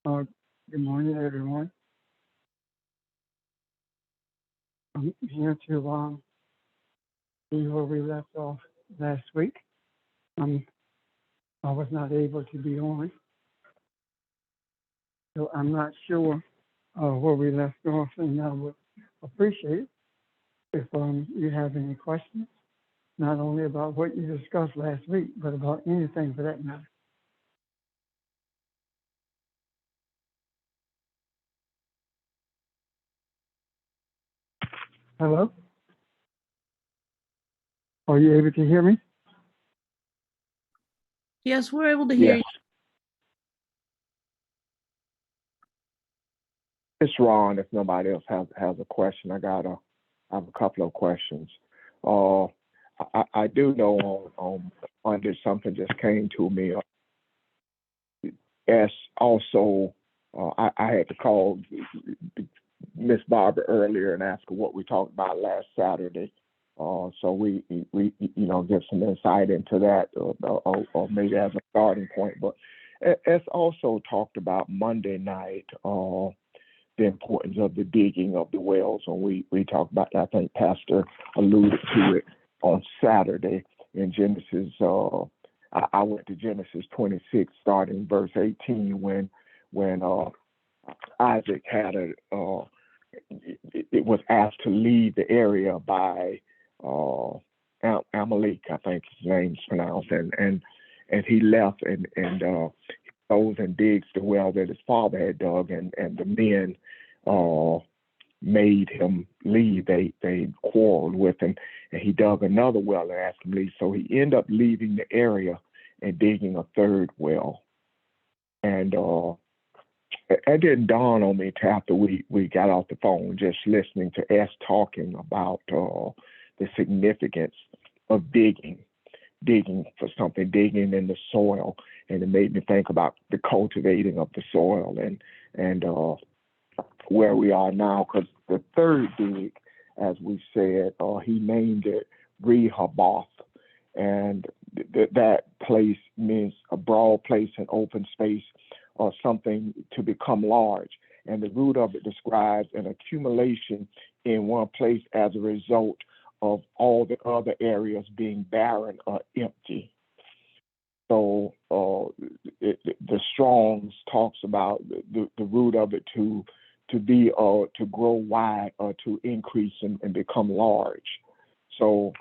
Uh, Good morning, everyone. I'm here to see where we left off last week. Um, I was not able to be on, so I'm not sure where we left off, and I would appreciate if you have any questions, not only about what you discussed last week, but about anything for that matter. Hello? Are you able to hear me? Yes, we're able to hear Yes, you. it's Ron. If nobody else has a question, I have a couple of questions. Uh, I do know under something just came to me. As also, I had to call Miss Barbara earlier and ask her what we talked about last Saturday. So we give some insight into that, or maybe as a starting point. But it's also talked about Monday night. The importance of the digging of the wells. And we talked about that. I think Pastor alluded to it on Saturday in Genesis. I went to Genesis 26, starting verse 18, when Isaac had it was asked to leave the area by Amalek, I think his name's pronounced, and he left and goes and digs the well that his father had dug, and the men made him leave. They quarreled with him, and he dug another well and asked him to leave. So he ended up leaving the area and digging a third well. And it didn't dawn on me till after we got off the phone, just listening to us talking about the significance of digging for something, digging in the soil. And it made me think about the cultivating of the soil and where we are now. Because the third dig, as we said, he named it Rehoboth. And that place means a broad place, an open space, or something to become large. And the root of it describes an accumulation in one place as a result of all the other areas being barren or empty. So the Strong's talks about the root of it to be to grow wide or to increase and become large. So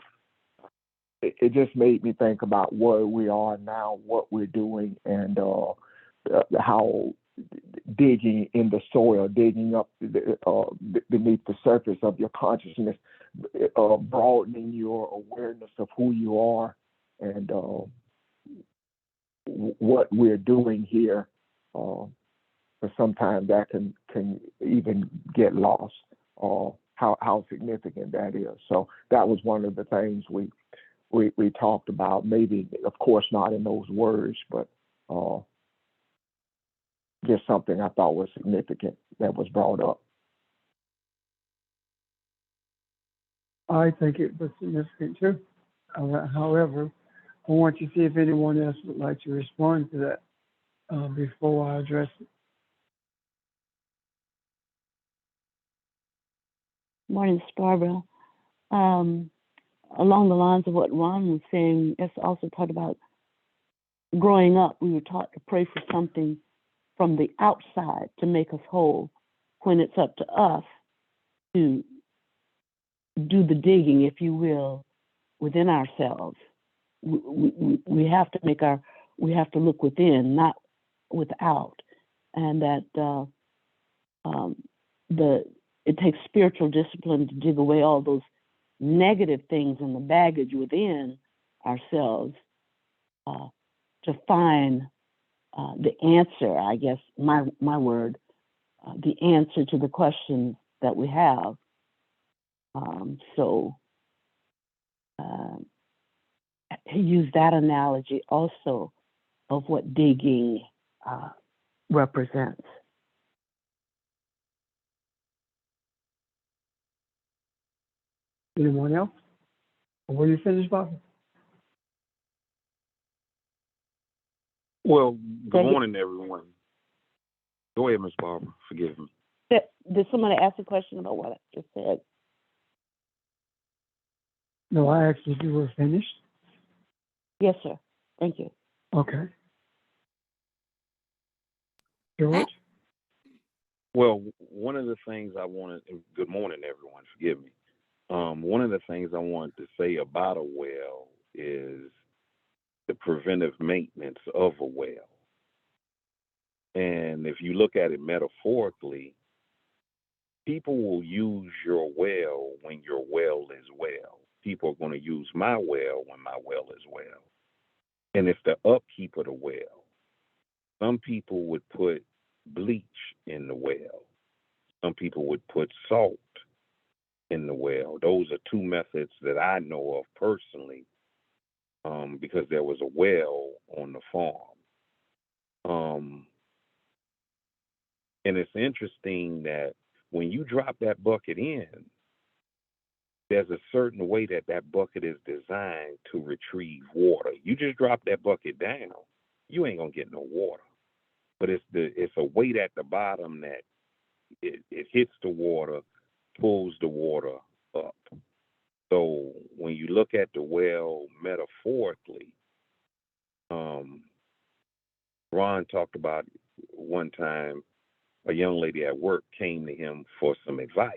it just made me think about where we are now, what we're doing, and how digging in the soil, digging up beneath the surface of your consciousness, broadening your awareness of who you are and what we're doing here. But sometimes that can even get lost, how significant that is. So that was one of the things we talked about. Maybe, of course, not in those words, but just something I thought was significant that was brought up. I think it was significant too. However, I want to see if anyone else would like to respond to that before I address it. Morning, it's Barbara. Along the lines of what Ron was saying, it's also talked about growing up. We were taught to pray for something from the outside to make us whole, when it's up to us to do the digging, if you will, within ourselves. We have to we have to look within, not without, and that it takes spiritual discipline to dig away all those negative things and the baggage within ourselves to find the answer, I guess, my word, the answer to the questions that we have. So use that analogy also of what digging represents. Anyone else? Or were you finished, Bob? Well, good Go ahead. morning, everyone. Go ahead, Miss Barbara. Forgive me. Did somebody ask a question about what I just said? No, I asked if you were finished. Yes, sir. Thank you. Okay. George? Well, one of the things I wanted. Good morning, everyone. Forgive me. One of the things I wanted to say about a well is the preventive maintenance of a well. And if you look at it metaphorically, people will use your well when your well is well. People are going to use my well when my well is well. And it's the upkeep of the well. Some people would put bleach in the well. Some people would put salt in the well. Those are two methods that I know of personally, because there was a well on the farm. And it's interesting that when you drop that bucket in, there's a certain way that that bucket is designed to retrieve water. You just drop that bucket down, you ain't gonna get no water. But it's a weight at the bottom that it hits the water, pulls the water up. So when you look at the well metaphorically, Ron talked about one time a young lady at work came to him for some advice.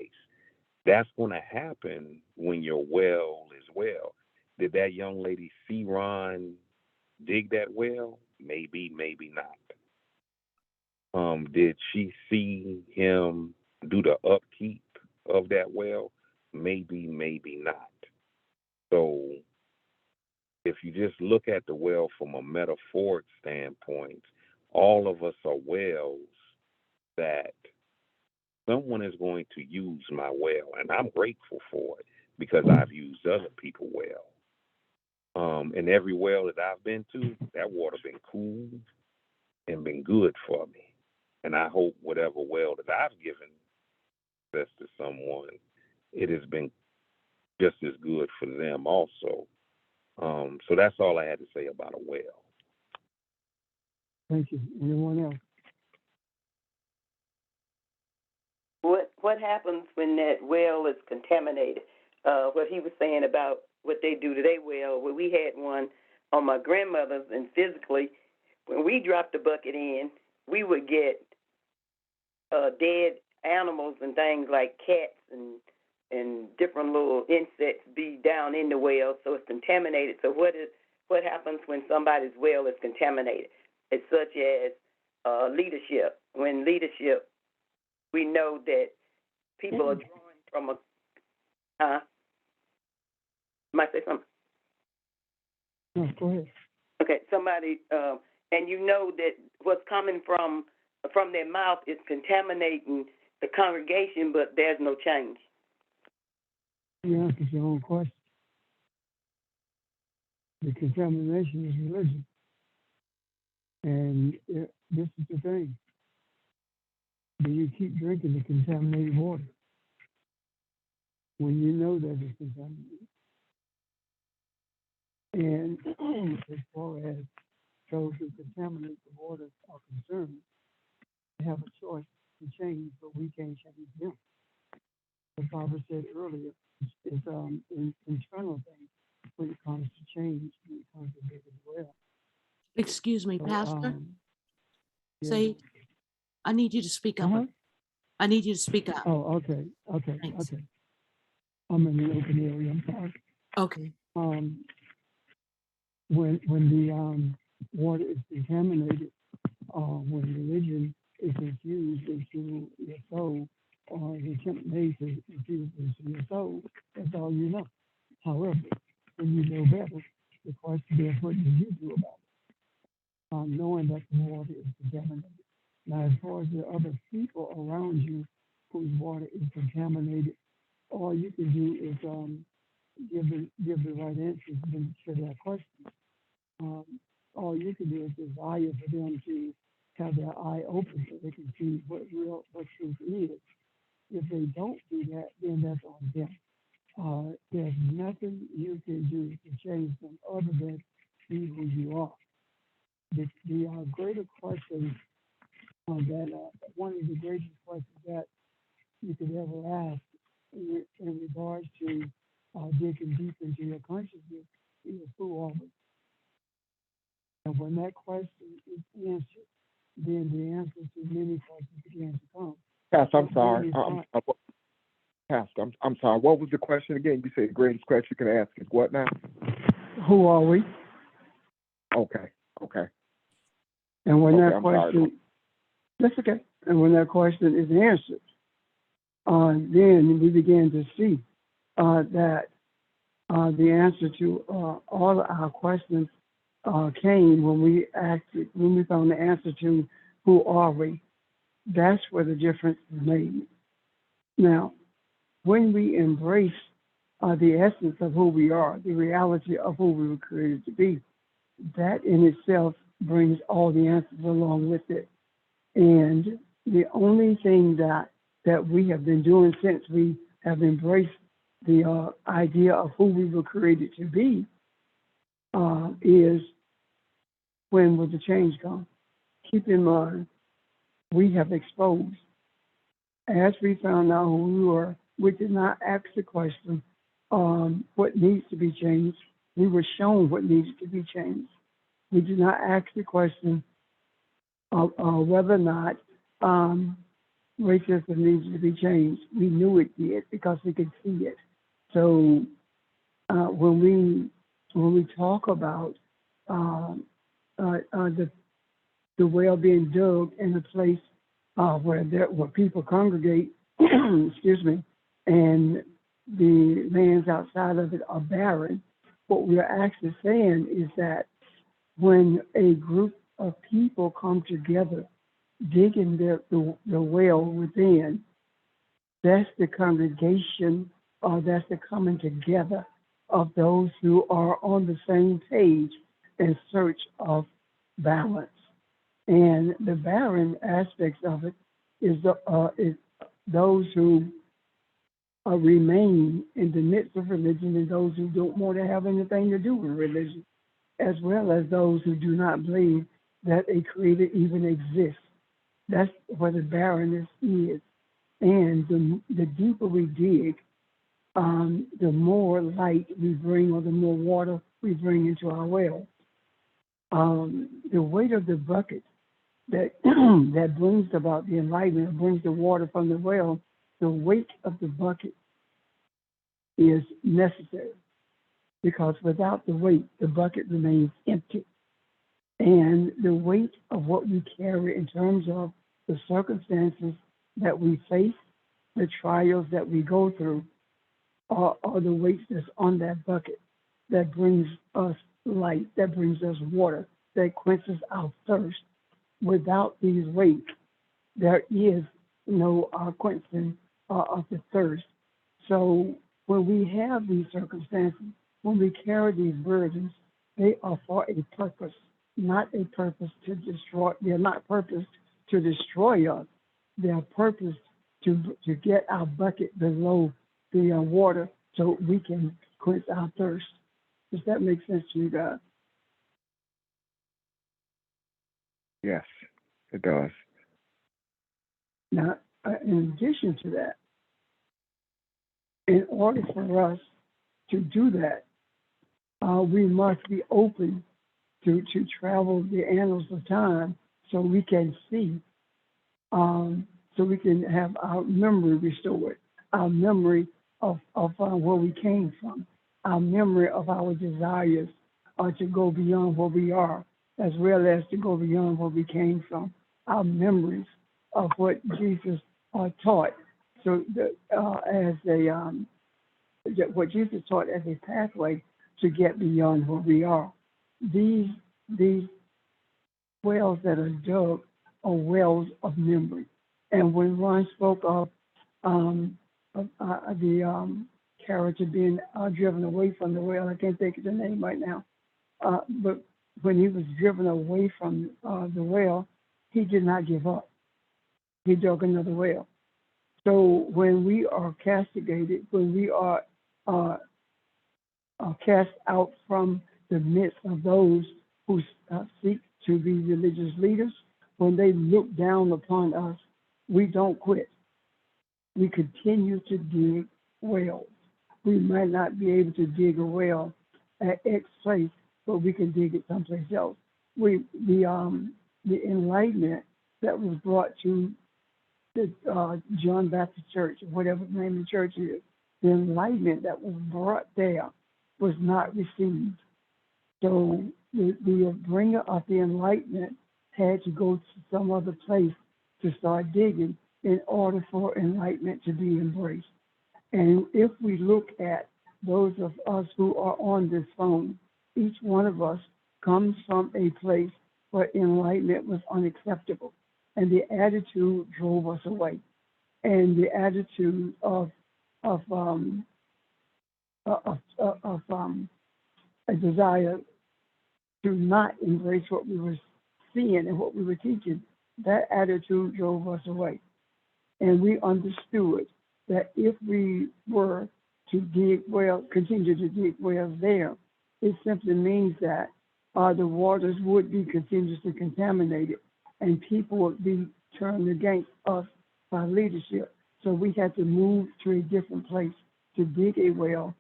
That's going to happen when your well is well. Did that young lady see Ron dig that well? Maybe, maybe not. Did she see him do the upkeep of that well? Maybe, maybe not. So if you just look at the well from a metaphoric standpoint, all of us are wells that someone is going to use my well, and I'm grateful for it because I've used other people's well. And every well that I've been to, that water been cool and been good for me. And I hope whatever well that I've given this to someone, it has been just as good for them also. So that's all I had to say about a well. Thank you. Anyone else? What happens when that well is contaminated? What he was saying about what they do to their well. Well, we had one on my grandmother's, and physically, when we dropped the bucket in, we would get dead animals and things like cats and different little insects be down in the well, so it's contaminated. So what happens when somebody's well is contaminated? It's such as leadership. When leadership, we know that people are drawing from a. Might say something. No, go ahead. Okay, somebody, and you know that what's coming from their mouth is contaminating the congregation, but there's no change. You answered your own question. The contamination is religion. And this is the thing. Do you keep drinking the contaminated water when you know that it's contaminated? And as far as those who contaminate the water are concerned, they have a choice to change, but we can't change them. As Barbara said earlier, it's an internal thing when it comes to change, when it comes to living well. Excuse me, So, Pastor. yeah. Say, I need you to speak up. Uh-huh. I need you to speak up. Oh, okay. Thanks. Okay. I'm in an open area. I'm sorry. Okay. When the water is contaminated, when religion is infused into your soul, or the attempt made to infuse into your soul, that's all you know. However, when you know better, the question is, what do you do about it? Knowing that the water is contaminated. Now, as far as the other people around you whose water is contaminated, all you can do is give the right answers to that question. All you can do is desire for them to have their eye open so they can see what truth is. If they don't do that, then that's on them. There's nothing you can do to change them other than be who you are. the greater question one of the greatest questions that you could ever ask in regards to digging deep into your consciousness is who are we? And when that question is answered, then the answer to many questions begin to come. Pastor, I'm But sorry. when you find, Pastor, I'm sorry. What was the question again? You said the greatest question you can ask is what now? who are we? Okay. And when Okay, that I'm sorry. question, that's okay. And when that question is answered, then we begin to see that the answer to all of our questions came when we found the answer to who are we. That's where the difference is made. Now, when we embrace the essence of who we are, the reality of who we were created to be, that in itself brings all the answers along with it. And the only thing that we have been doing since we have embraced the idea of who we were created to be is when will the change come? Keep in mind, we have exposed. As we found out who we were, we did not ask the question, what needs to be changed. We were shown what needs to be changed. We did not ask the question of whether or not racism needs to be changed. We knew it did because we could see it. So when we talk about the well being dug in a place where people congregate, excuse me, and the lands outside of it are barren, what we are actually saying is that when a group of people come together, digging the well within, that's the congregation, or that's the coming together of those who are on the same page in search of balance. And the barren aspects of it is those who remain in the midst of religion and those who don't want to have anything to do with religion, as well as those who do not believe that a creator even exists. That's where the barrenness is. And the deeper we dig, the more light we bring, or the more water we bring into our well. The weight of the bucket that that brings about the enlightenment, brings the water from the well, the weight of the bucket is necessary, because without the weight, the bucket remains empty. And the weight of what we carry in terms of the circumstances that we face, the trials that we go through, are the weights that's on that bucket that brings us light, that brings us water, that quenches our thirst. Without these weights, there is no quenching of the thirst. So when we have these circumstances, when we carry these burdens, they are for a purpose, not a purpose to destroy. They're not purposed to destroy us. They are purposed to get our bucket below the water so we can quench our thirst. Does that make sense to you guys? Yes, it does. Now, in addition to that, in order for us to do that, we must be open to travel the annals of time so we can see, so we can have our memory restored, our memory of where we came from, our memory of our desires to go beyond where we are, as well as to go beyond where we came from, our memories of what Jesus taught. So what Jesus taught as a pathway to get beyond where we are. These wells that are dug are wells of memory. And when Ron spoke of the character being driven away from the well, I can't think of the name right now, but when he was driven away from the well, he did not give up. He dug another well. So when we are castigated, when we are cast out from the midst of those who seek to be religious leaders, when they look down upon us, we don't quit. We continue to dig wells. We might not be able to dig a well at X place, but we can dig it someplace else. The enlightenment that was brought to the John Baptist Church, whatever the name of the church is, the enlightenment that was brought there was not received. So the bringer of the enlightenment had to go to some other place to start digging in order for enlightenment to be embraced. And if we look at those of us who are on this phone, each one of us comes from a place where enlightenment was unacceptable, and the attitude drove us away, and the attitude of a desire to not embrace what we were seeing and what we were teaching, that attitude drove us away. And we understood that if we were to dig well, continue to dig wells there, it simply means that the waters would be continuously contaminated and people would be turned against us by leadership. So we had to move to a different place to dig a well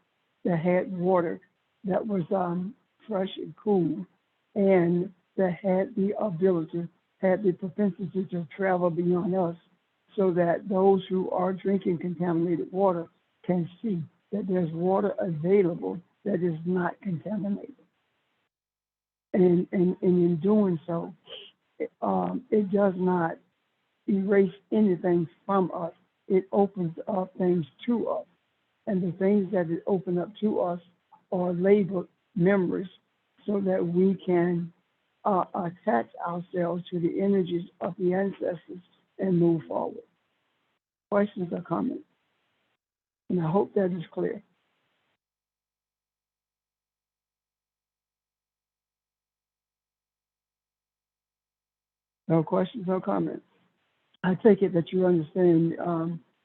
that had water that was fresh and cool, and that had the ability, had the propensity to travel beyond us, so that those who are drinking contaminated water can see that there's water available that is not contaminated. And in doing so, it does not erase anything from us. It opens up things to us. And the things that it opened up to us are labeled memories so that we can attach ourselves to the energies of the ancestors and move forward. Questions or comments? And I hope that is clear. No questions, no comments. I take it that you understand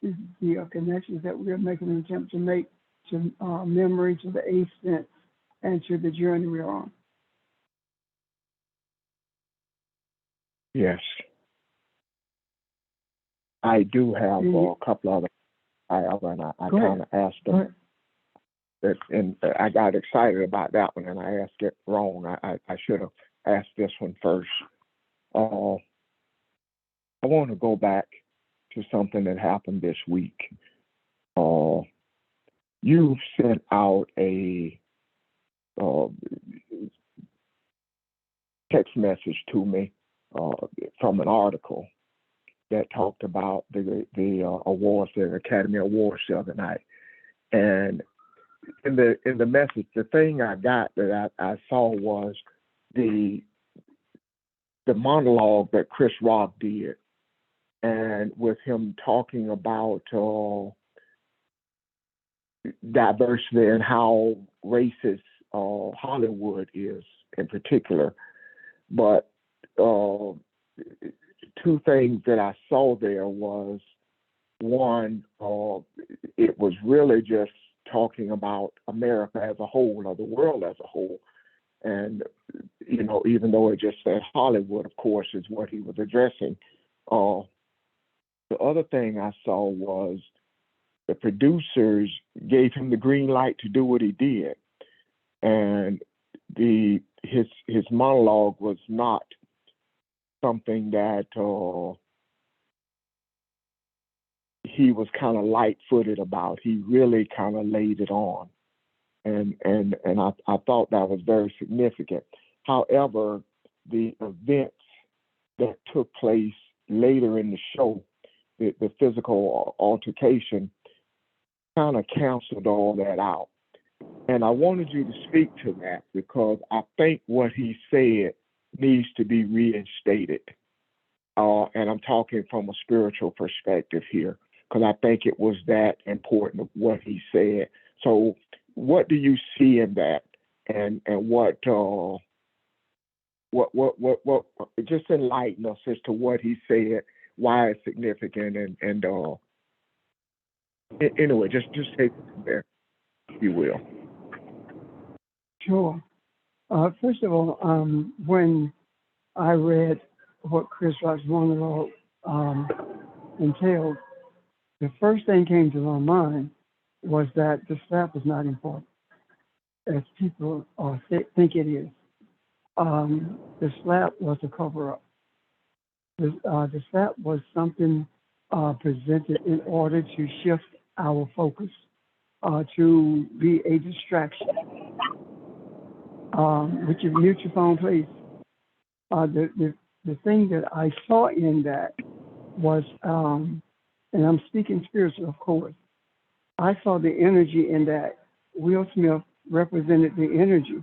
the connections that we are making an attempt to make to memory, to the eighth sense, and to the journey we're on. Yes. I do have a couple other, and I kind of asked them, and I got excited about that one, and I asked it wrong. I should have asked this one first. I want to go back to something that happened this week. You sent out a text message to me from an article that talked about the awards, the Academy Awards the other night. And in the message, the thing I got that I saw was the monologue that Chris Rock did, and with him talking about diversity and how racist Hollywood is in particular. But two things that I saw there was, one, it was really just talking about America as a whole, or the world as a whole. And, you know, even though it just said Hollywood, of course, is what he was addressing. The other thing I saw was the producers gave him the green light to do what he did. And his monologue was not something that he was kind of light-footed about. He really kind of laid it on. And I thought that was very significant. However, the events that took place later in the show, the physical altercation, kind of canceled all that out. And I wanted you to speak to that, because I think what he said needs to be reinstated. And I'm talking from a spiritual perspective here, because I think it was that important of what he said. So what do you see in that? And what just enlighten us as to what he said, why it's significant, and anyway, just take it from there, if you will. Sure. First of all, when I read what Chris Rock's monologue entailed, the first thing came to my mind was that the slap is not important, as people think it is. The slap was a cover-up. The slap was something presented in order to shift our focus, to be a distraction. Would you mute your phone, please? The thing that I saw in that was, and I'm speaking spiritual, of course, I saw the energy in that. Will Smith represented the energy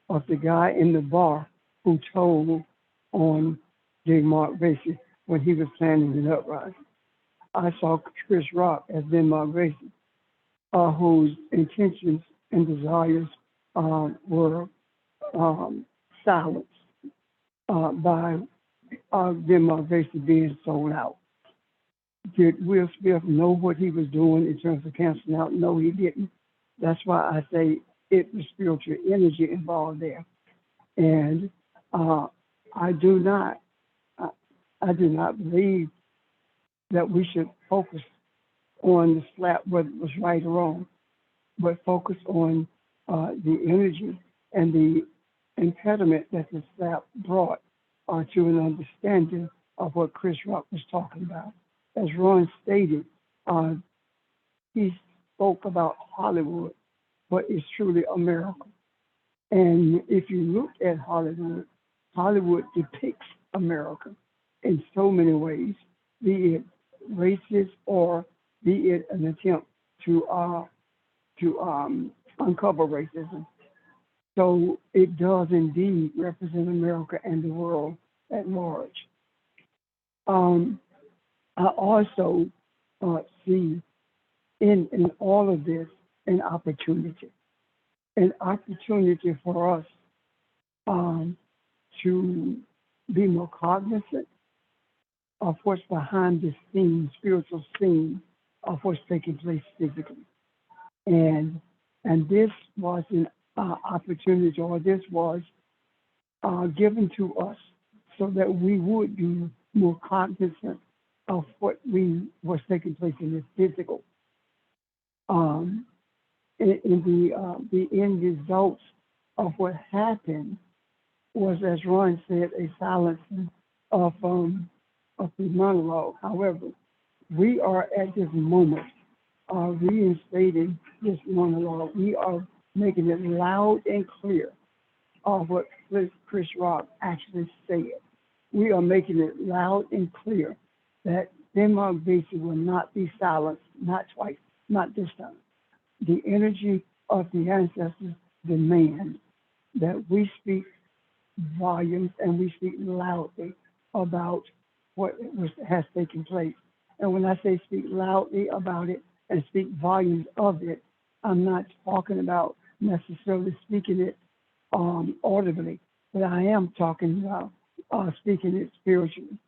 of the guy in the bar who told on J. Mark Gracie when he was planning an uprising. I saw Chris Rock as Ben Mark Gracie, whose intentions and desires were silenced by Ben Mark Gracie being sold out. Did Will Smith know what he was doing in terms of canceling out? No, he didn't. That's why I say it was spiritual energy involved there. And I do not believe that we should focus on the slap, whether it was right or wrong, but focus on the energy and the impediment that the slap brought to an understanding of what Chris Rock was talking about. As Ron stated, he spoke about Hollywood, but it's truly America. And if you look at Hollywood, Hollywood depicts America in so many ways, be it racist or be it an attempt to uncover racism. So it does indeed represent America and the world at large. I also see in all of this an opportunity for us to be more cognizant of what's behind the scene, spiritual scene of what's taking place physically. And this was an opportunity, or this was given to us so that we would be more cognizant of what was taking place in the physical. In the end results of what happened was, as Ron said, a silencing of the monologue. However, we are at this moment reinstating this monologue. We are making it loud and clear of what Chris Rock actually said. We are making it loud and clear that Denmark Basie will not be silenced, not twice, not this time. The energy of the ancestors demand that we speak volumes and we speak loudly about what has taken place. And when I say speak loudly about it and speak volumes of it, I'm not talking about necessarily speaking it audibly, but I am talking about speaking it spiritually.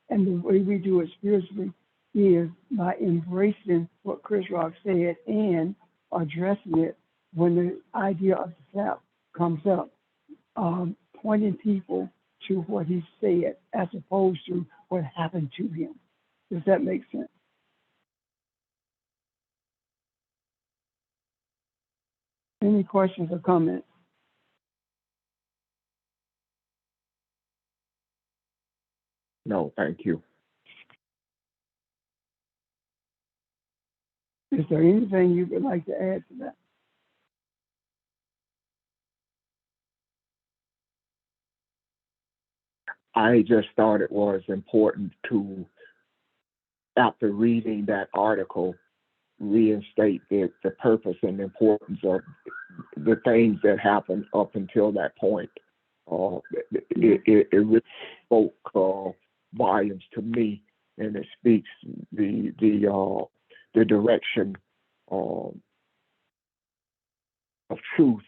And the way we do it spiritually is by embracing what Chris Rock said and addressing it when the idea of the slap comes up, pointing people to what he said as opposed to what happened to him. Does that make sense? Any questions or comments? No, thank you. Is there anything you would like to add to that? I just thought it was important to, after reading that article, reinstate the purpose and importance of the things that happened up until that point. It really spoke volumes to me, and it speaks the direction of truth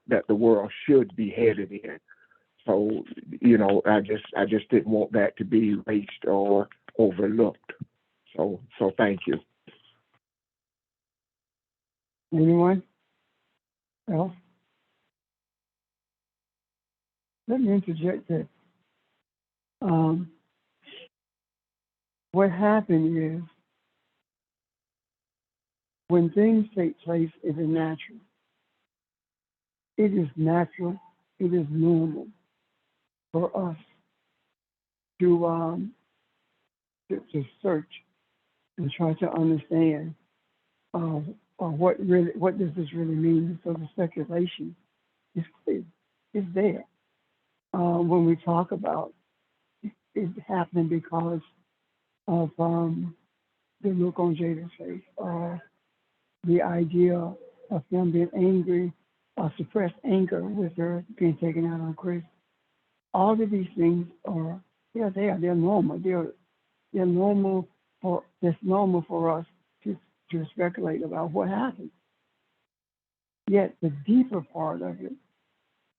that the world should be headed in. So, I just didn't want that to be erased or overlooked. So thank you. Anyone else? Let me interject this. Um, what happened is when things take place in the natural, it is natural, it is normal for us to search and try to understand what does this really mean. So the speculation is clear, it's there. When we talk about it happening because of the look on Jada's face, the idea of him being angry, suppressed anger with her being taken out on Chris. All of these things are, they're normal. They're normal it's normal for us to speculate about what happened. Yet the deeper part of it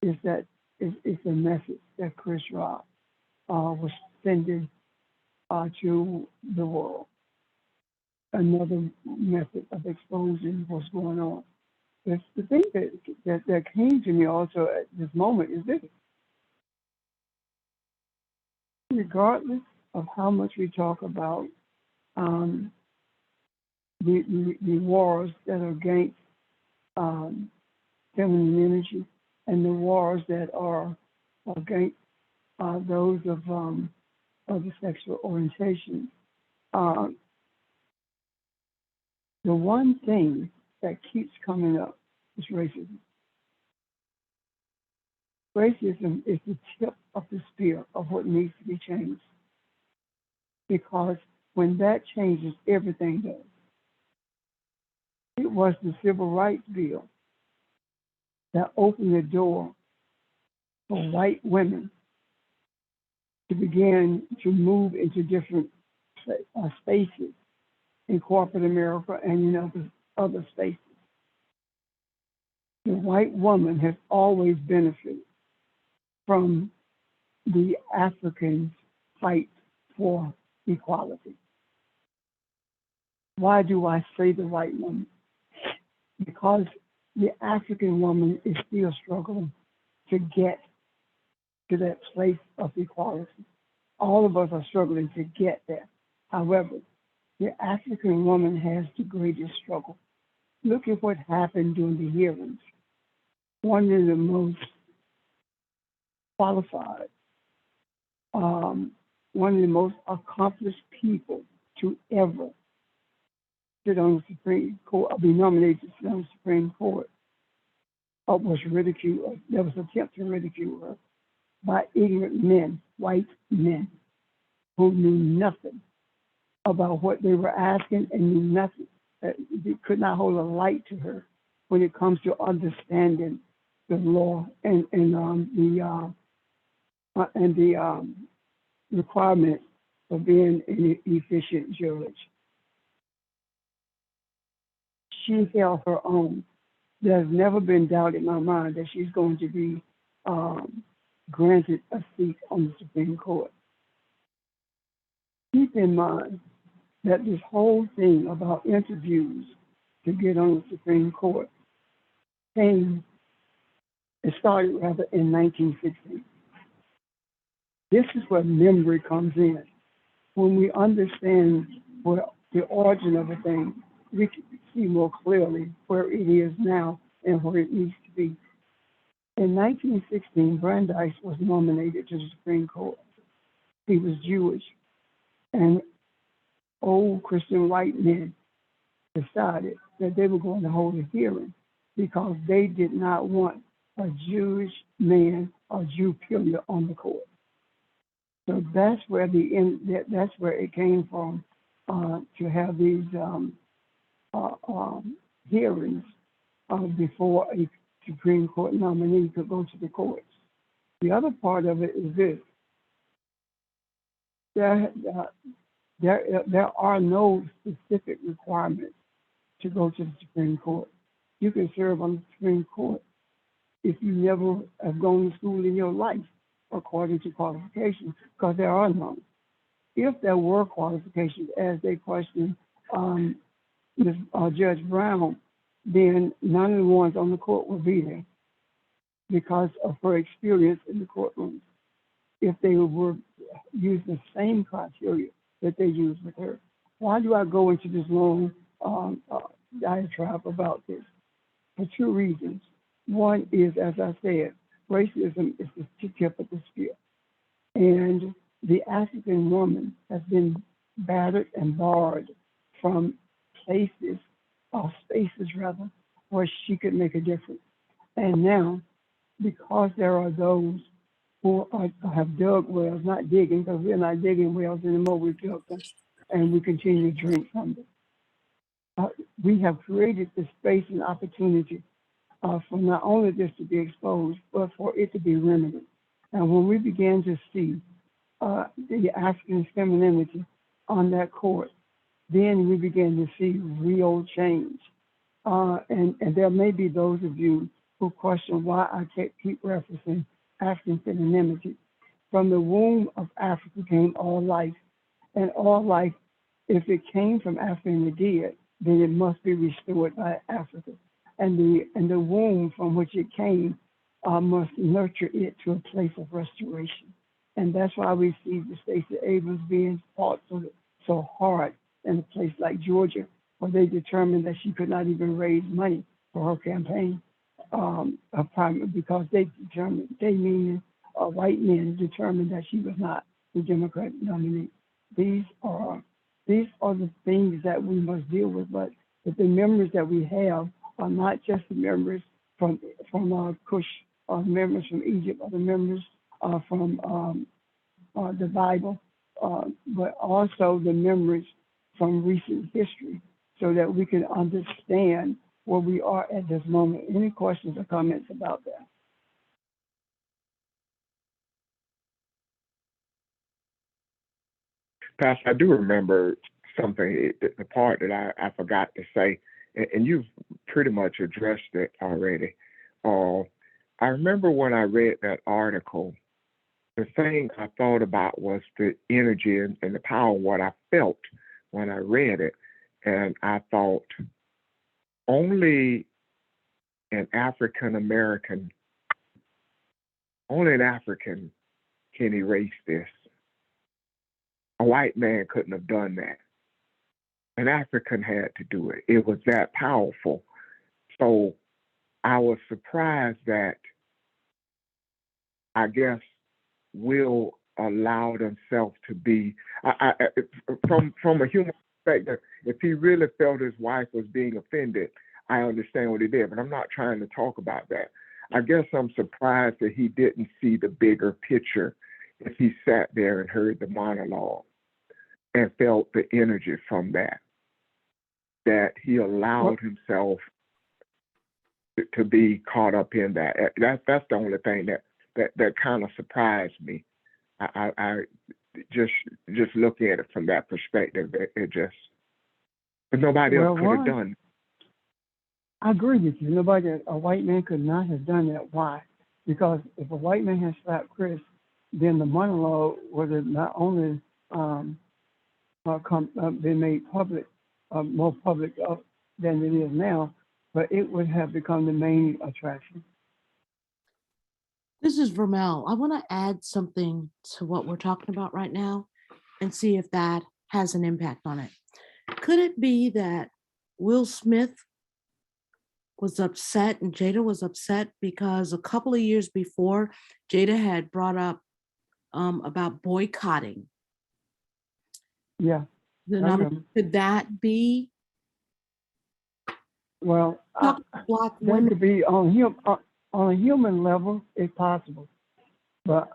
is that it's a message that Chris Rock was sending to the world. Another method of exposing what's going on. The thing that came to me also at this moment is this. Regardless of how much we talk about the wars that are against feminine energy and the wars that are against those of the sexual orientation, the one thing that keeps coming up is racism. Racism is the tip of the spear of what needs to be changed. Because when that changes, everything does. It was the Civil Rights Bill that opened the door for white women to begin to move into different spaces in corporate America and in other spaces. The white woman has always benefited from the African fight for equality. Why do I say the white woman? Because the African woman is still struggling to get to that place of equality. All of us are struggling to get there. However, the African woman has the greatest struggle. Look at what happened during the hearings. One of the most qualified, one of the most accomplished people to ever sit on the Supreme Court, or be nominated to sit on the Supreme Court, was ridiculed. There was an attempt to ridicule her by ignorant men, white men, who knew nothing about what they were asking and knew nothing. They could not hold a light to her when it comes to understanding the law and the requirement of being an efficient judge. She held her own. There's never been doubt in my mind that she's going to be granted a seat on the Supreme Court. Keep in mind that this whole thing about interviews to get on the Supreme Court it started rather in 1960. This is where memory comes in. When we understand what the origin of a thing, we can see more clearly where it is now and where it needs to be. In 1916, Brandeis was nominated to the Supreme Court. He was Jewish, and old Christian white men decided that they were going to hold a hearing because they did not want a Jewish man or Jew period on the court. So that's where it came from, to have these hearings before a Supreme Court nominee could go to the courts. The other part of it is this: there are no specific requirements to go to the Supreme Court. You can serve on the Supreme Court if you never have gone to school in your life, according to qualifications, because there are none. If there were qualifications, as they question Judge Brown, then none of the ones on the court would be there because of her experience in the courtroom. If they were use the same criteria that they use with her. Why do I go into this long diatribe about this? For two reasons. One is, as I said, racism is the tip of the spear. And the African woman has been battered and barred from places, or spaces rather, where she could make a difference. And now, because there are those who have dug wells, not digging, because we're not digging wells anymore, we've dug them, and we continue to drink from them. We have created the space and opportunity for not only this to be exposed, but for it to be remedied. And when we began to see the African femininity on that court, then we began to see real change. And there may be those of you who question why I keep referencing African femininity. From the womb of Africa came all life, and all life, if it came from Africa and it did, then it must be restored by Africa. And the womb from which it came must nurture it to a place of restoration. And that's why we see the Stacey Abrams being fought so hard in a place like Georgia, where they determined that she could not even raise money for her campaign, because they determined, meaning white men determined that she was not the Democratic nominee. These are the things that we must deal with, but the members that we have are not just the members from Cush, or members from Egypt, or the members from the Bible, but also the members from recent history, so that we can understand where we are at this moment. Any questions or comments about that? Pastor, I do remember something, the part that I forgot to say, and you've pretty much addressed it already. I remember when I read that article, the thing I thought about was the energy and the power, what I felt when I read it. And I thought, only an African can erase this. A white man couldn't have done that. An African had to do it. It was that powerful. So I was surprised that, I guess, Will allowed himself to be, from a human perspective, if he really felt his wife was being offended, I understand what he did, but I'm not trying to talk about that. I guess I'm surprised that he didn't see the bigger picture if he sat there and heard the monologue and felt the energy from that he allowed himself to be caught up in that. That's the only thing that kind of surprised me. I just looking at it from that perspective, it just, but nobody else could have done. I agree with you. A white man could not have done that. Why? Because if a white man had slapped Chris, then the monologue would have not only been made public, more public than it is now, but it would have become the main attraction. This is Vermel. I want to add something to what we're talking about right now and see if that has an impact on it. Could it be that Will Smith was upset and Jada was upset because a couple of years before, Jada had brought up about boycotting? Yeah. Could that be? Well, Black that women. could be on a human level, it's possible. But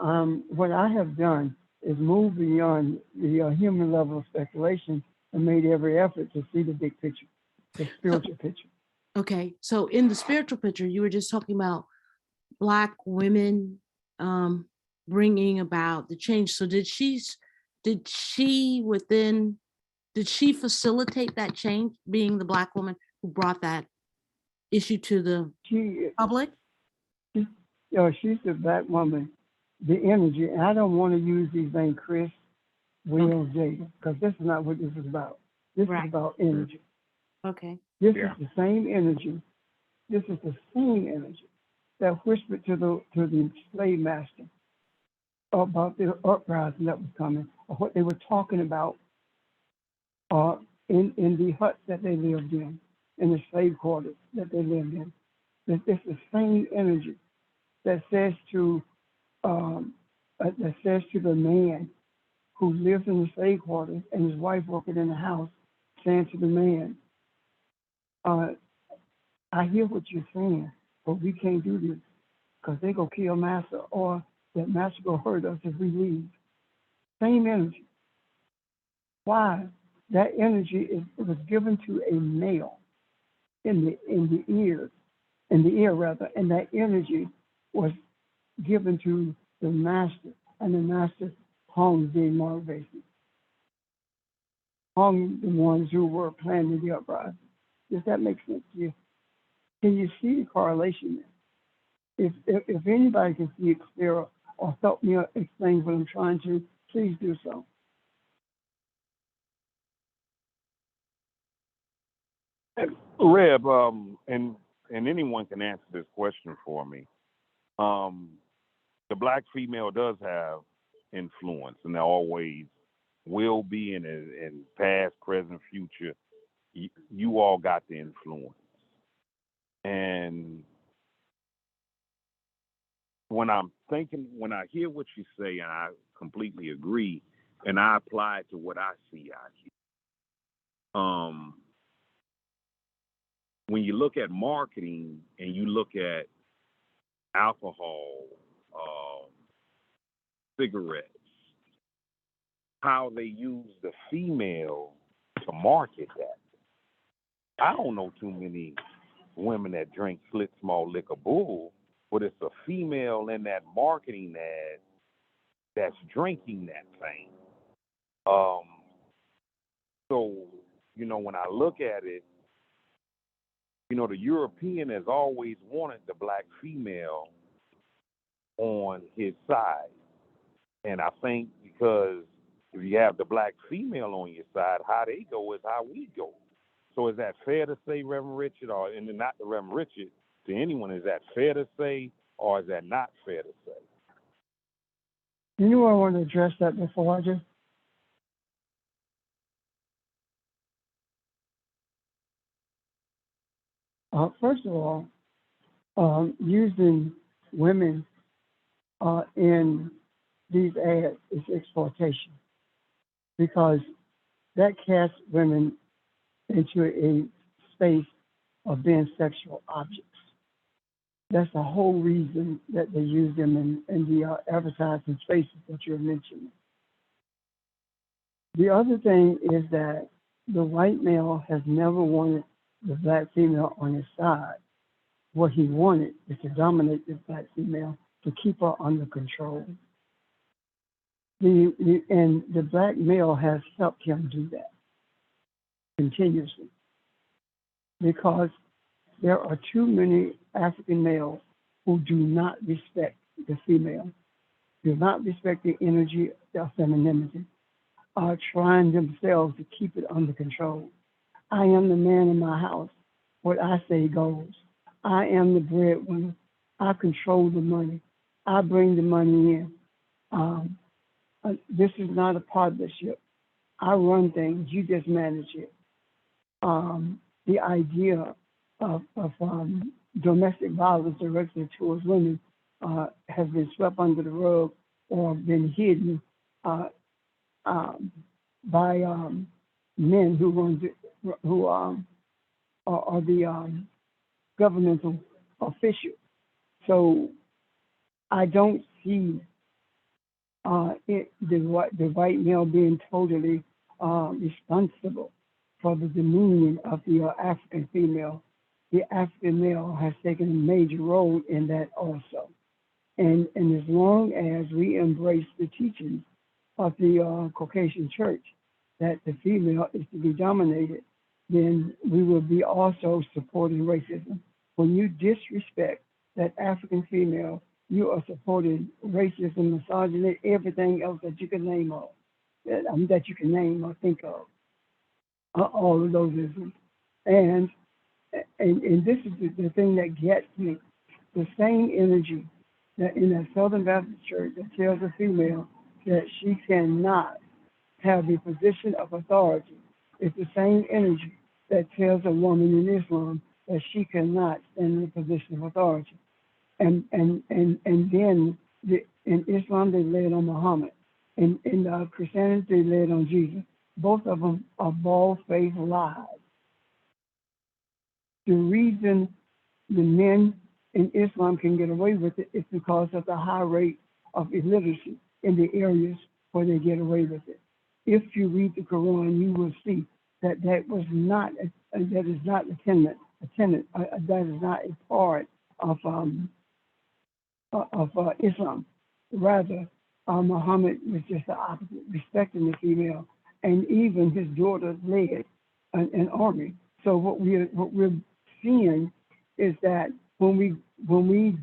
what I have done is move beyond the human level of speculation and made every effort to see the big picture, the spiritual picture. Okay, so in the spiritual picture, you were just talking about Black women bringing about the change. So did she facilitate that change, being the Black woman who brought that issue to the public? She's the Black woman, the energy. And I don't want to use these names, Chris, Will, Jada, because this is not what this is about. This is about energy. Okay. This is the same energy. This is the same energy that whispered to the slave master, about the uprising that was coming, or what they were talking about uh, in the huts that they lived in the slave quarters that they lived in. It's the same energy that says to the man who lives in the slave quarters and his wife working in the house, saying to the man, uh, "I hear what you're saying, but we can't do this because they go kill master, or that master go hurt us if we leave." Same energy. Why? That energy was given to a male in the ear rather, and that energy was given to the master, and the master hung the motivation, hung the ones who were planning the uprising. Does that make sense to you? Can you see the correlation there? If anybody can see it clearer or help me explain what I'm trying to, please do so. Reb, and anyone can answer this question for me. The black female does have influence, and there always will be in past, present, future. You all got the influence. And when I hear what you say, and I completely agree, and I apply it to what I see out here. When you look at marketing and you look at alcohol, cigarettes, how they use the female to market that. I don't know too many women that drink Slit Small Liquor Bull, but it's a female in that marketing ad that's drinking that thing. So, when I look at it, the European has always wanted the black female on his side. And I think because if you have the black female on your side, how they go is how we go. So is that fair to say, Reverend Richard, and not the Reverend Richard, to anyone, is that fair to say, or is that not fair to say? Anyone want to address that before I do? First of all, using women in these ads is exploitation, because that casts women into a space of being sexual objects. That's the whole reason that they use them in the advertising spaces that you're mentioning. The other thing is that the white male has never wanted the black female on his side. What he wanted is to dominate this black female, to keep her under control. And the black male has helped him do that continuously, because there are too many African males who do not respect the female, do not respect the energy of femininity, are trying themselves to keep it under control. I am the man in my house. What I say goes. I am the breadwinner. I control the money. I bring the money in. This is not a partnership. I run things. You just manage it. The idea of domestic violence directed towards women has been swept under the rug or been hidden by men who are the governmental officials. So I don't see the white male being totally responsible for the demeaning of the African female. The African male has taken a major role in that also. And as long as we embrace the teachings of the Caucasian church that the female is to be dominated, then we will be also supporting racism. When you disrespect that African female, you are supporting racism, misogyny, everything else that you can name of, that you can name or think of, all of those isms. And this is the thing that gets me. The same energy that in a Southern Baptist church that tells a female that she cannot have the position of authority. It's the same energy that tells a woman in Islam that she cannot stand in a position of authority. And then in Islam they lay it on Muhammad. In Christianity they lay it on Jesus. Both of them are bald-faced lies. The reason the men in Islam can get away with it is because of the high rate of illiteracy in the areas where they get away with it. If you read the Quran, you will see that that is not a tenet, that is not a part of Islam. Rather, Muhammad was just the opposite, respecting the female, and even his daughters led an army. So what we're seeing is that when we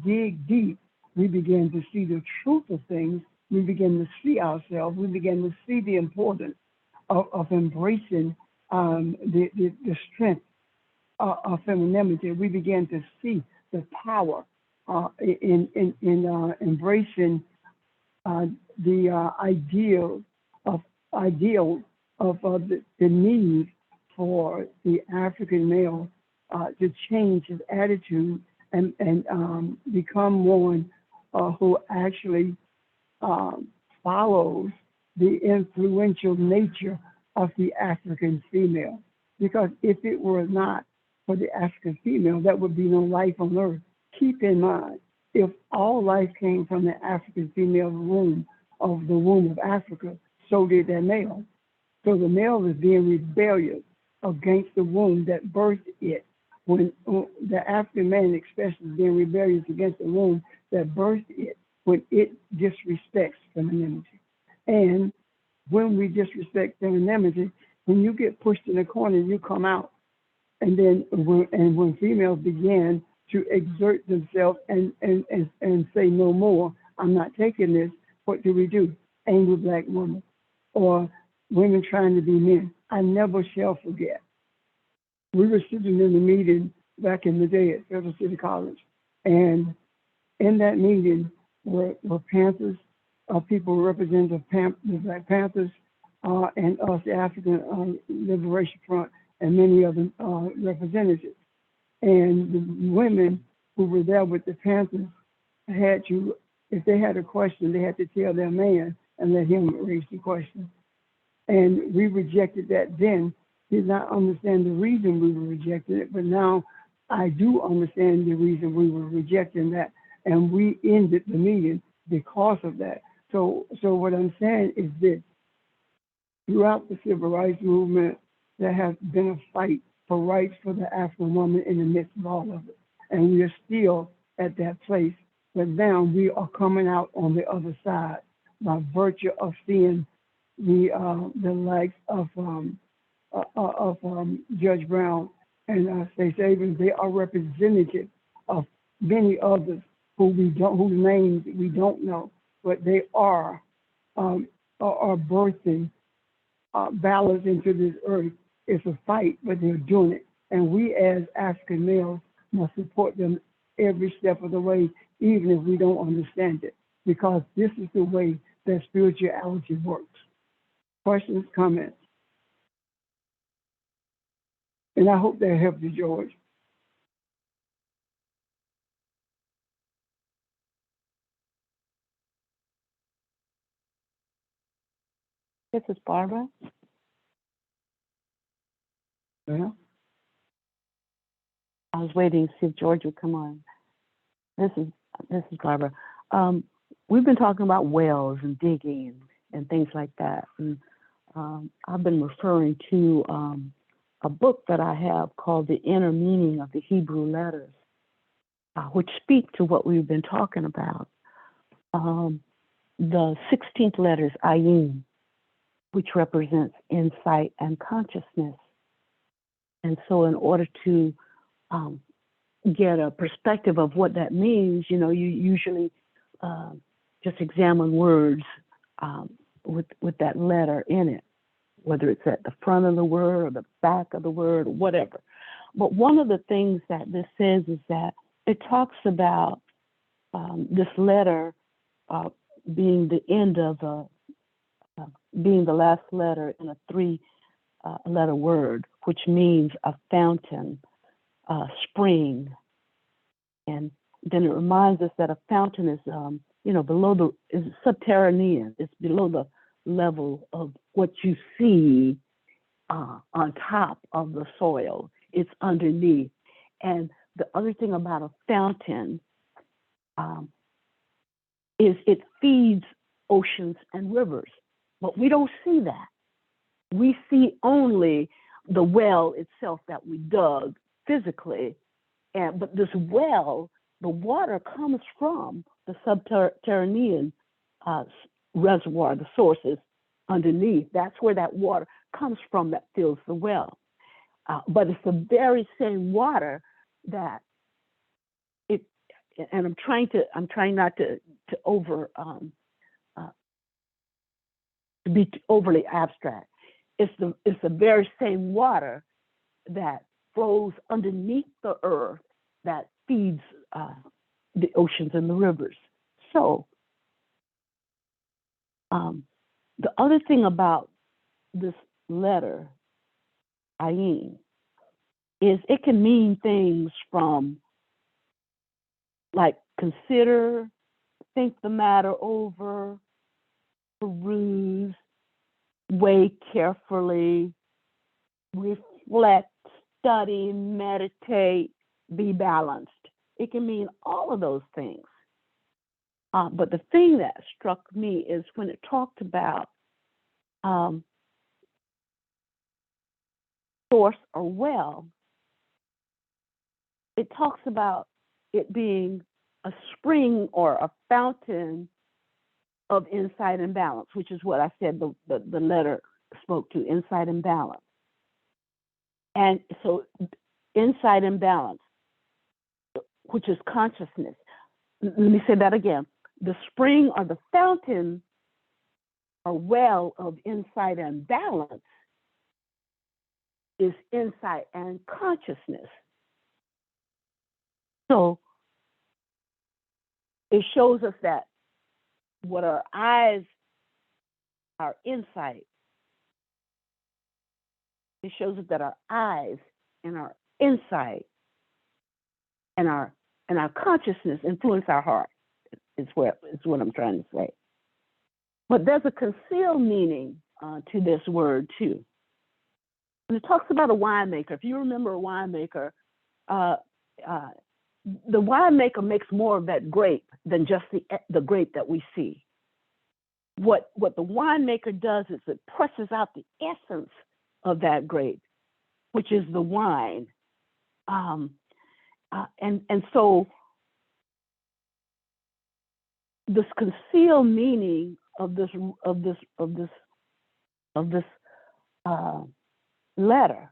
dig deep, we begin to see the truth of things. We begin to see ourselves. We begin to see the importance of embracing the strength of femininity. We begin to see the power in embracing the ideal of the need for the African male to change his attitude and become one who actually follows the influential nature of the African female. Because if it were not for the African female, there would be no life on earth. Keep in mind, if all life came from the African female womb of Africa, so did that male. So the male is being rebellious against the womb that birthed it. When the African man especially is being rebellious against the womb that birthed it, when it disrespects femininity. And when we disrespect femininity, when you get pushed in a corner, you come out. And then when females begin to exert themselves and say no more, I'm not taking this, what do? Angry black woman or women trying to be men. I never shall forget. We were sitting in a meeting back in the day at Federal City College, and in that meeting were Panthers, people representative the Black Panthers, and us, the African Liberation Front, and many other representatives. And the women who were there with the Panthers had to, if they had a question, they had to tell their man and let him raise the question. And we rejected that then, did not understand the reason we were rejecting it, but now I do understand the reason we were rejecting that, and we ended the meeting because of that. So what I'm saying is this: throughout the civil rights movement, there has been a fight for rights for the African woman in the midst of all of it, and we are still at that place. But now we are coming out on the other side by virtue of seeing the likes of Judge Brown and Stacey Abrams. They are representative of many others whose names we don't know, but they are birthing balance into this earth. It's a fight, but they're doing it. And we as African males must support them every step of the way, even if we don't understand it, because this is the way that spirituality works. Questions, comments? And I hope that helped you, George. This is Barbara. Yeah. I was waiting to see if George would come on. This is Barbara. We've been talking about wells and digging and things like that. And I've been referring to a book that I have called The Inner Meaning of the Hebrew Letters, which speak to what we've been talking about. The 16th letter is Ayin, which represents insight and consciousness. And so in order to get a perspective of what that means, you usually just examine words with that letter in it, whether it's at the front of the word or the back of the word or whatever. But one of the things that this says is that it talks about this letter being the end of being the last letter in a three-letter word, which means a fountain, spring, and then it reminds us that a fountain is, below is subterranean. It's below the level of what you see on top of the soil. It's underneath. And the other thing about a fountain is it feeds oceans and rivers, but we don't see that. We see only the well itself that we dug physically, but this well, the water comes from the subterranean reservoir, the sources underneath. That's where that water comes from that fills the well. But it's the very same water that it, and I'm trying not to be overly abstract. It's the very same water that flows underneath the earth that feeds the oceans and the rivers. So the other thing about this letter, Ayin, is it can mean things from like consider, think the matter over, peruse, weigh carefully, reflect, study, meditate, be balanced. It can mean all of those things. But the thing that struck me is when it talked about source or well, it talks about it being a spring or a fountain of insight and balance, which is what I said the letter spoke to, insight and balance. And so insight and balance, which is consciousness. Let me say that again. The spring or the fountain or well of insight and balance is insight and consciousness. So it shows us that what our eyes are insight. It shows us that our eyes and our insight and our consciousness influence our heart. Is what I'm trying to say. But there's a concealed meaning to this word too. When it talks about a winemaker, if you remember a winemaker, the winemaker makes more of that grape than just the grape that we see. What the winemaker does is it presses out the essence of that grape, which is the wine, and so this concealed meaning of this letter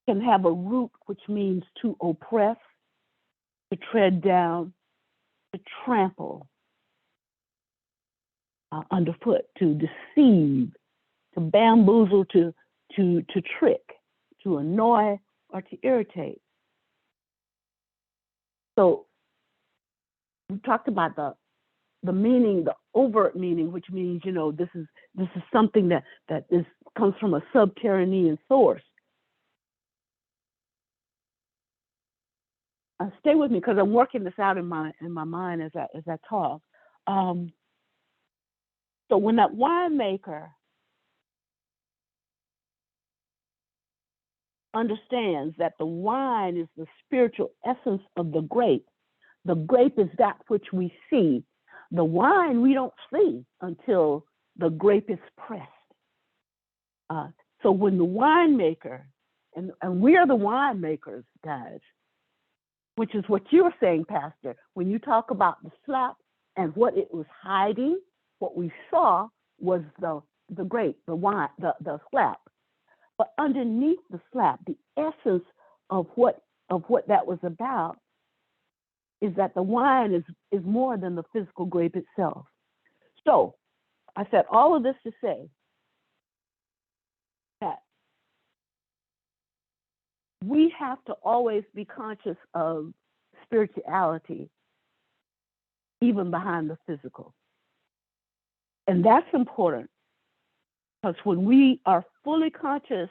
can have a root which means to oppress, to tread down, to trample underfoot, to deceive, to bamboozle, to trick, to annoy, or to irritate. So we talked about the meaning, the overt meaning, which means, this is something that comes from a subterranean source. Stay with me because I'm working this out in my mind as I talk. So when that winemaker understands that the wine is the spiritual essence of the grape is that which we see. The wine we don't see until the grape is pressed. So when the winemaker, and we are the winemakers, guys, which is what you were saying, Pastor, when you talk about the slap and what it was hiding, what we saw was the grape, the wine, the slap. But underneath the slap, the essence of what that was about is that the wine is more than the physical grape itself. So I said all of this to say that we have to always be conscious of spirituality, even behind the physical. And that's important because when we are fully conscious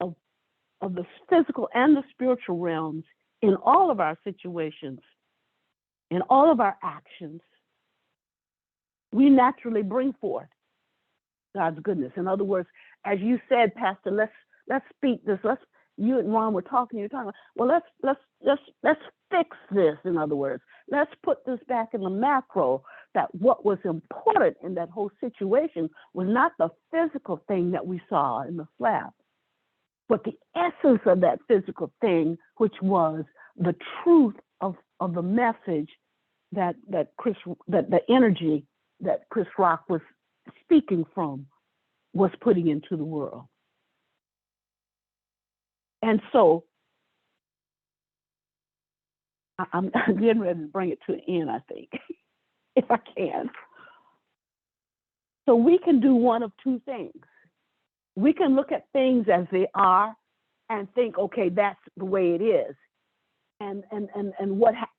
of the physical and the spiritual realms in all of our situations, in all of our actions, we naturally bring forth God's goodness. In other words, as you said, Pastor, let's speak this. You and Ron were talking. You're talking. Well, let's fix this. In other words, let's put this back in the macro. That what was important in that whole situation was not the physical thing that we saw in the slab, but the essence of that physical thing, which was the truth of the message that the energy that Chris Rock was speaking from was putting into the world. And so I'm getting ready to bring it to an end, I think, if I can. So we can do one of two things. We can look at things as they are and think, okay, that's the way it is. And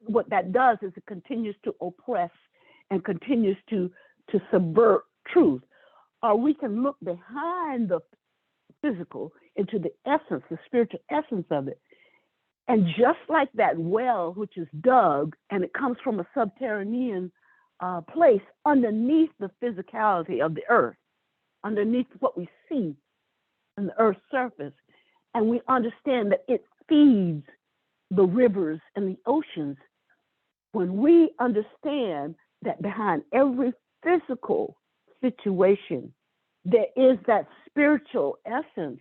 what that does is it continues to oppress and continues to subvert truth. Or we can look behind the physical into the essence, the spiritual essence of it. And just like that well, which is dug, and it comes from a subterranean place underneath the physicality of the earth, underneath what we see on the earth's surface, and we understand that it feeds the rivers and the oceans. When we understand that behind every physical situation there is that spiritual essence,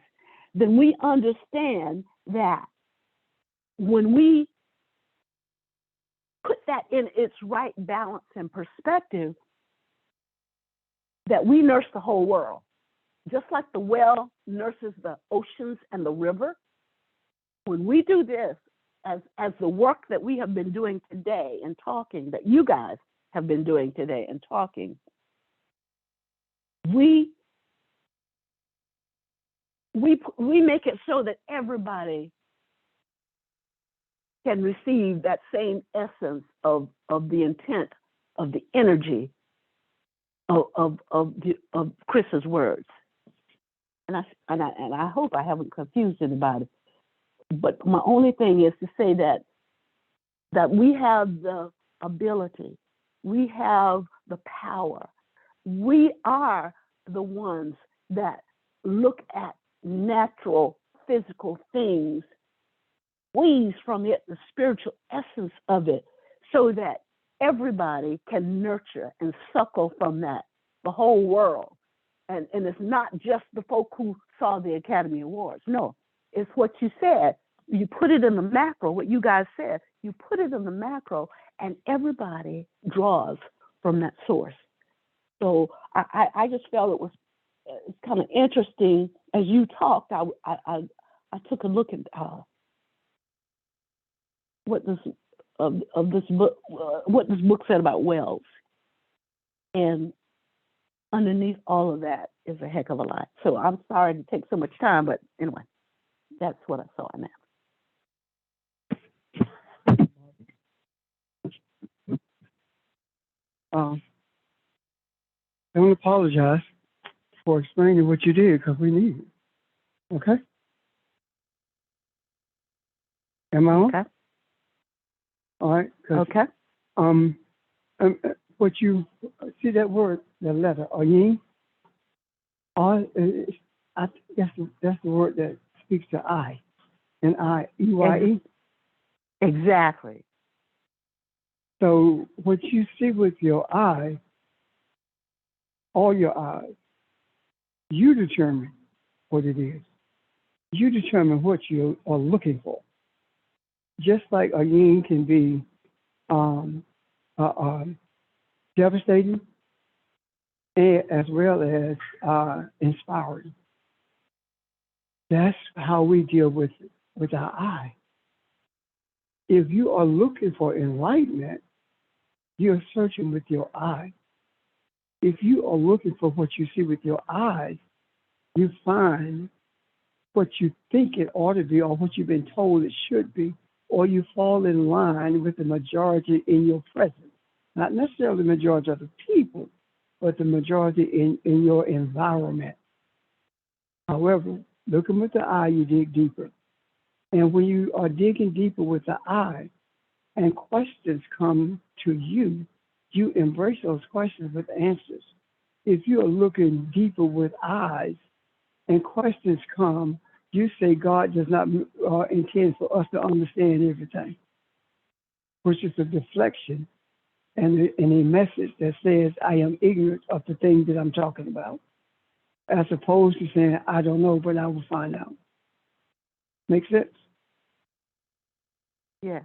then we understand that when we put that in its right balance and perspective, that we nurse the whole world. Just like the well nurses the oceans and the river, when we do this, as the work that we have been doing today and talking, that you guys have been doing today and talking, we make it so that everybody can receive that same essence of the intent, of the energy of Chris's words. And I hope I haven't confused anybody. But my only thing is to say that we have the ability, we have the power. We are the ones that look at natural physical things, squeeze from it the spiritual essence of it, so that everybody can nurture and suckle from that, the whole world. And it's not just the folk who saw the Academy Awards. No, it's what you said. You put it in the macro, what you guys said. You put it in the macro, and everybody draws from that source. So I just felt it was kind of interesting as you talked. I took a look at what this book said about wells, and underneath all of that is a heck of a lot. So I'm sorry to take so much time, but anyway, that's what I saw in that. Don't apologize for explaining what you did, because we need it. Okay? Am I on? Okay. All right. Okay. What you see that word, the letter yin? That's the word that speaks to I, and I-E-Y-E. Exactly. So what you see with your eye, all your eyes, you determine what it is. You determine what you are looking for. Just like a yin can be devastating, as well as inspiring. That's how we deal with our eye. If you are looking for enlightenment, you're searching with your eye. If you are looking for what you see with your eyes, you find what you think it ought to be or what you've been told it should be, or you fall in line with the majority in your presence. Not necessarily the majority of the people, but the majority in your environment. However, looking with the eye, you dig deeper. And when you are digging deeper with the eye and questions come to you, you embrace those questions with answers. If you are looking deeper with eyes and questions come, you say God does not intend for us to understand everything, which is a deflection and a message that says, I am ignorant of the thing that I'm talking about, as opposed to saying, I don't know, but I will find out. Make sense? Yes.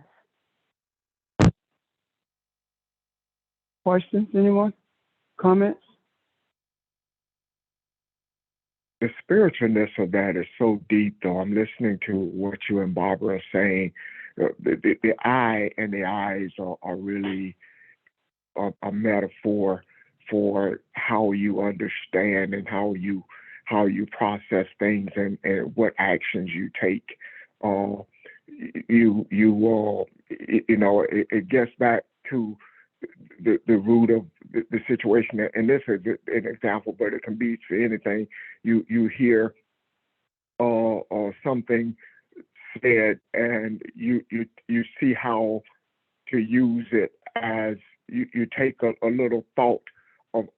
Questions, anyone? Comments? The spiritualness of that is so deep, though. I'm listening to what you and Barbara are saying. The eye and the eyes are really a metaphor for how you understand and how you process things and what actions you take. It gets back to the root of the situation, and this is an example, but it can be for anything. You hear something said, and you see how to use it as you take a little thought of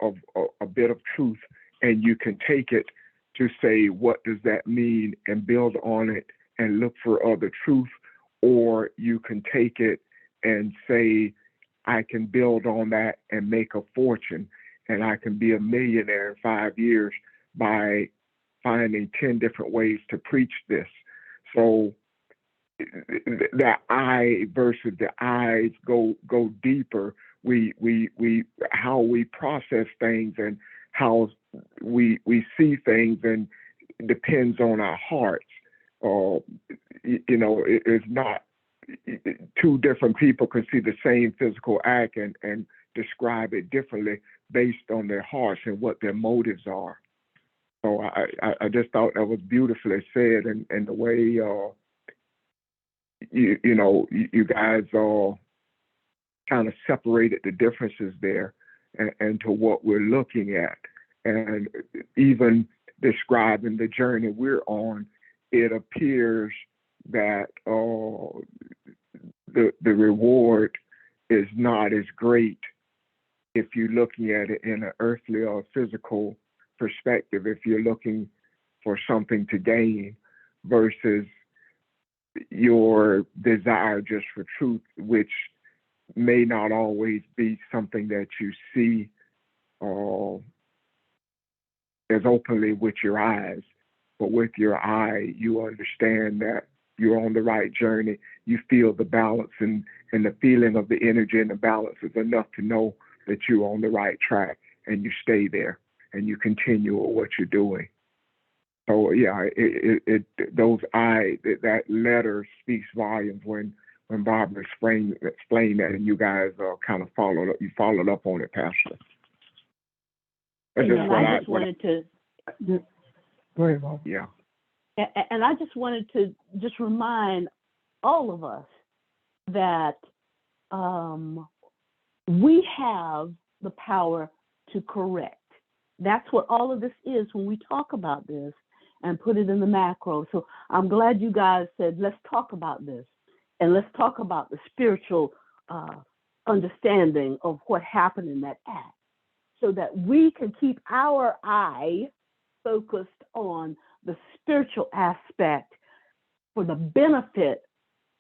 a bit of truth, and you can take it to say, what does that mean, and build on it and look for other truth, or you can take it and say, I can build on that and make a fortune, and I can be a millionaire in 5 years by finding 10 different ways to preach this. So that eye versus the eyes go deeper. We how we process things and how we see things, and it depends on our hearts. It's not two different people can see the same physical act and describe it differently based on their hearts and what their motives are. So I just thought that was beautifully said, and the way you guys kind of separated the differences there and to what we're looking at, and even describing the journey we're on. It appears that the reward is not as great if you're looking at it in an earthly or physical perspective, if you're looking for something to gain versus your desire just for truth, which may not always be something that you see as openly with your eyes, but with your eye, you understand that you're on the right journey. You feel the balance, and the feeling of the energy and the balance is enough to know that you're on the right track, and you stay there and you continue with what you're doing. So yeah, that letter speaks volumes when Barbara explained that, and you guys kind of followed up on it, Pastor. That's just what I just wanted to. Go ahead, Bob. Yeah. And I just wanted to just remind all of us that we have the power to correct. That's what all of this is when we talk about this and put it in the macro. So I'm glad you guys said, let's talk about this, and let's talk about the spiritual understanding of what happened in that act, so that we can keep our eye focused on the spiritual aspect for the benefit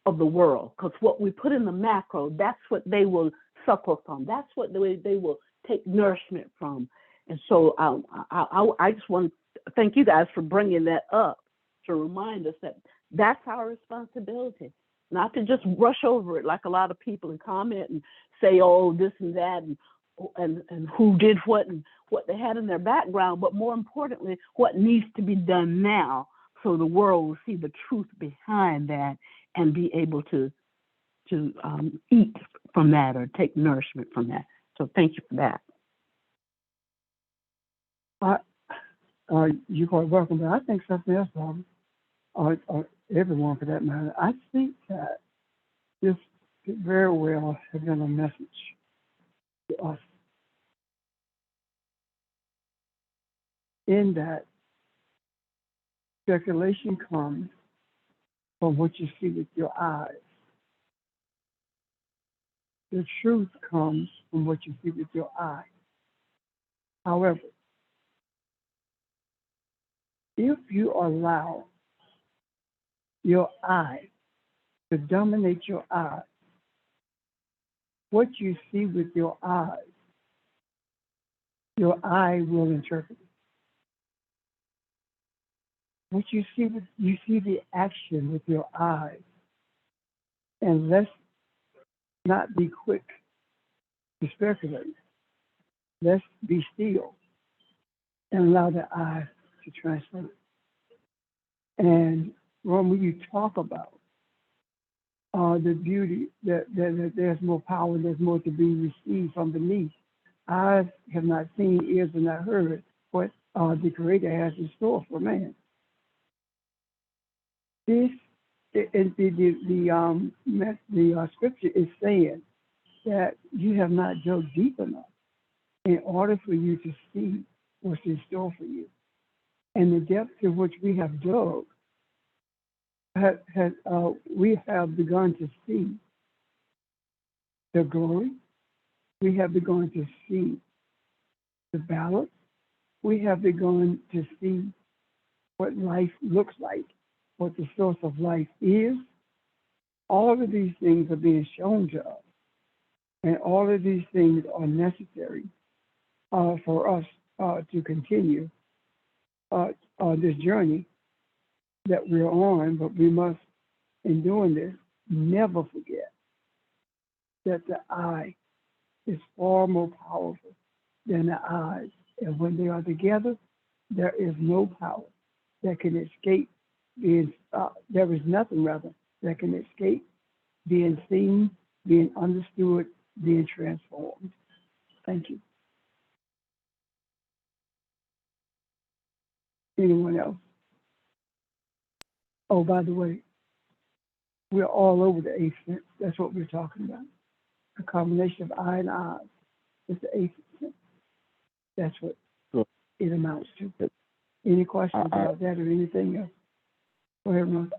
of the world. Because what we put in the macro, that's what they will suckle from. That's what they will take nourishment from. And so I just want to thank you guys for bringing that up to remind us that that's our responsibility, not to just rush over it like a lot of people and comment and say, oh, this and that, and who did what and what they had in their background, but more importantly, what needs to be done now so the world will see the truth behind that and be able to eat from that or take nourishment from that. So thank you for that. You are welcome, but I think something else, Bob. or everyone for that matter. I think that this could very well have been a message to us in that speculation comes from what you see with your eyes. The truth comes from what you see with your eyes. However, if you allow your eye to dominate your eyes, what you see with your eye will interpret it. What you see the action with your eyes, and let's not be quick to speculate. Let's be still and allow the eye to transfer it. And when you talk about the beauty, that there's more power, there's more to be received from beneath. Eyes have not seen, ears have not heard what the Creator has in store for man. This, the scripture is saying that you have not dug deep enough in order for you to see what's in store for you. And the depth to which we have dug, we have begun to see the glory. We have begun to see the balance. We have begun to see what life looks like, what the source of life is. All of these things are being shown to us. And all of these things are necessary for us to continue this journey that we're on. But we must, in doing this, never forget that the eye is far more powerful than the eyes. And when they are together, there is no power that can escape being, there is nothing rather that can escape being seen, being understood, being transformed. Thank you. Anyone else? Oh, by the way, we're all over the eighth sense. That's what we're talking about. A combination of eye and eyes is the eighth sense. That's what it amounts to. Any questions about that or anything else? Go ahead, Ron.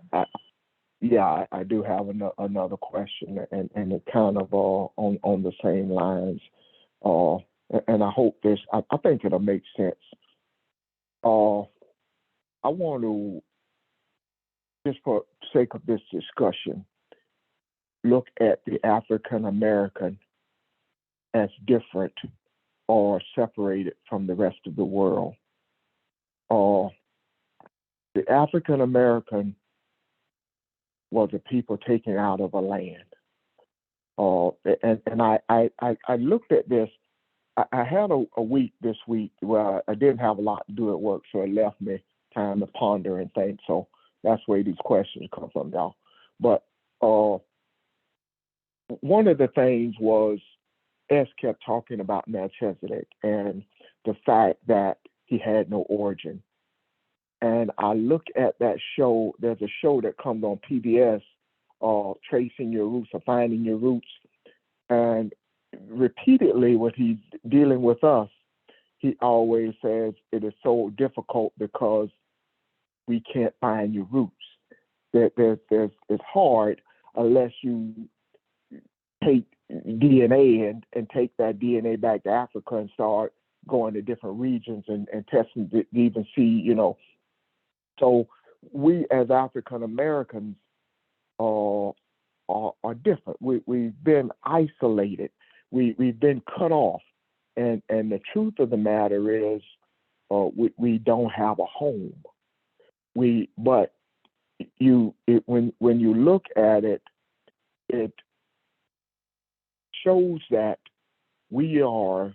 Yeah, I do have another question, and it kind of on the same lines. And I hope this. I think it'll make sense. I want to, just for sake of this discussion, look at the African American as different or separated from the rest of the world. The African American was a people taken out of a land. And I looked at this. I had a week this week where I didn't have a lot to do at work, so it left me time to ponder and think. So that's where these questions come from, y'all. But one of the things was S kept talking about Melchizedek and the fact that he had no origin. And I look at that show. There's a show that comes on PBS, Tracing Your Roots or Finding Your Roots. And repeatedly, when he's dealing with us, he always says it is so difficult because we can't find your roots. It's hard unless you take DNA and take that DNA back to Africa and start going to different regions and testing to even see, So we as African Americans are different. We've been isolated. We've been cut off. And the truth of the matter is we don't have a home. But when you look at it, it shows that we are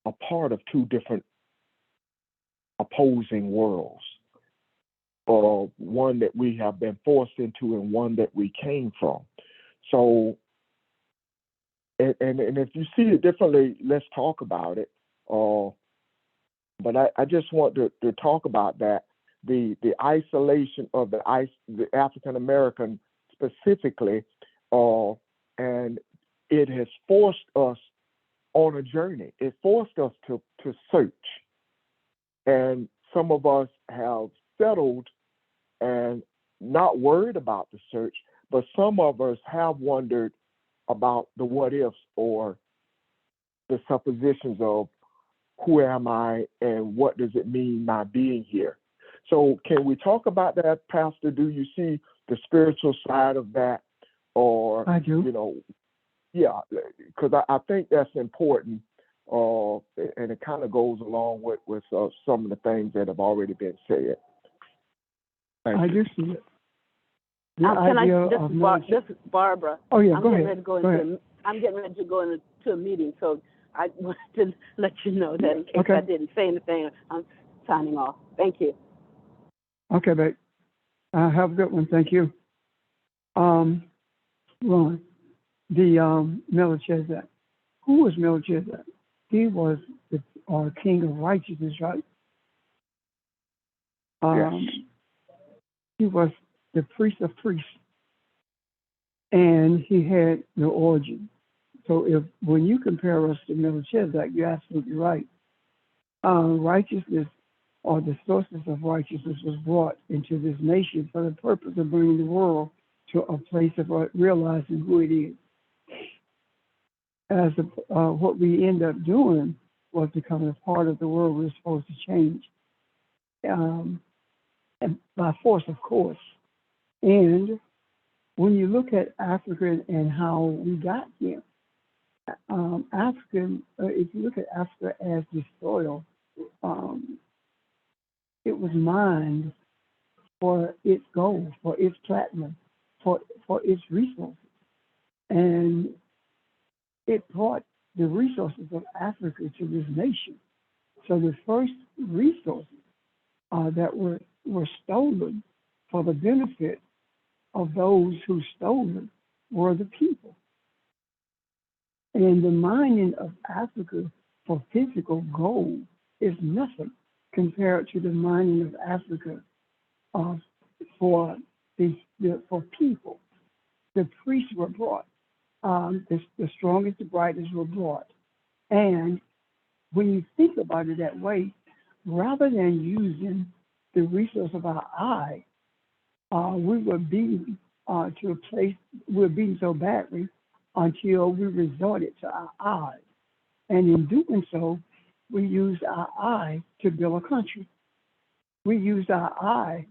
a part of two different opposing worlds. One that we have been forced into and one that we came from. So, and if you see it differently, let's talk about it. But I just want to talk about that the isolation of the African American specifically, and it has forced us on a journey. It forced us to search, and some of us have settled and not worried about the search, but some of us have wondered about the what ifs or the suppositions of who am I and what does it mean my being here. So can we talk about that, Pastor? Do you see the spiritual side of that? Or, I do. Yeah, because I think that's important, and it kind of goes along with some of the things that have already been said. I do see it. This is Barbara. Oh yeah, I'm go getting ahead. I'm getting ready to go into a meeting, so I wanted to let you know that in case Okay. I didn't say anything. I'm signing off. Thank you. Okay, babe. Have a good one. Thank you. Ron, the Melchizedek. Who was Melchizedek? He was the king of righteousness, right? Yes. He was the priest of priests, and he had no origin. So when you compare us to Melchizedek, you're absolutely right. Righteousness, or the sources of righteousness, was brought into this nation for the purpose of bringing the world to a place of realizing who it is. What we end up doing was becoming a part of the world we're supposed to change, and by force, of course. And when you look at Africa and how we got here, if you look at Africa as the soil, it was mined for its gold, for its platinum, for its resources. And it brought the resources of Africa to this nation. So the first resources that were stolen for the benefit of those who stole them were the people. And the mining of Africa for physical gold is nothing compared to the mining of Africa for people. The priests were brought. The strongest, the brightest were brought. And when you think about it that way, rather than using the resource of our eye, we were beaten to a place, we were beaten so badly until we resorted to our eyes. And in doing so, we used our eye to build a country. We used our eye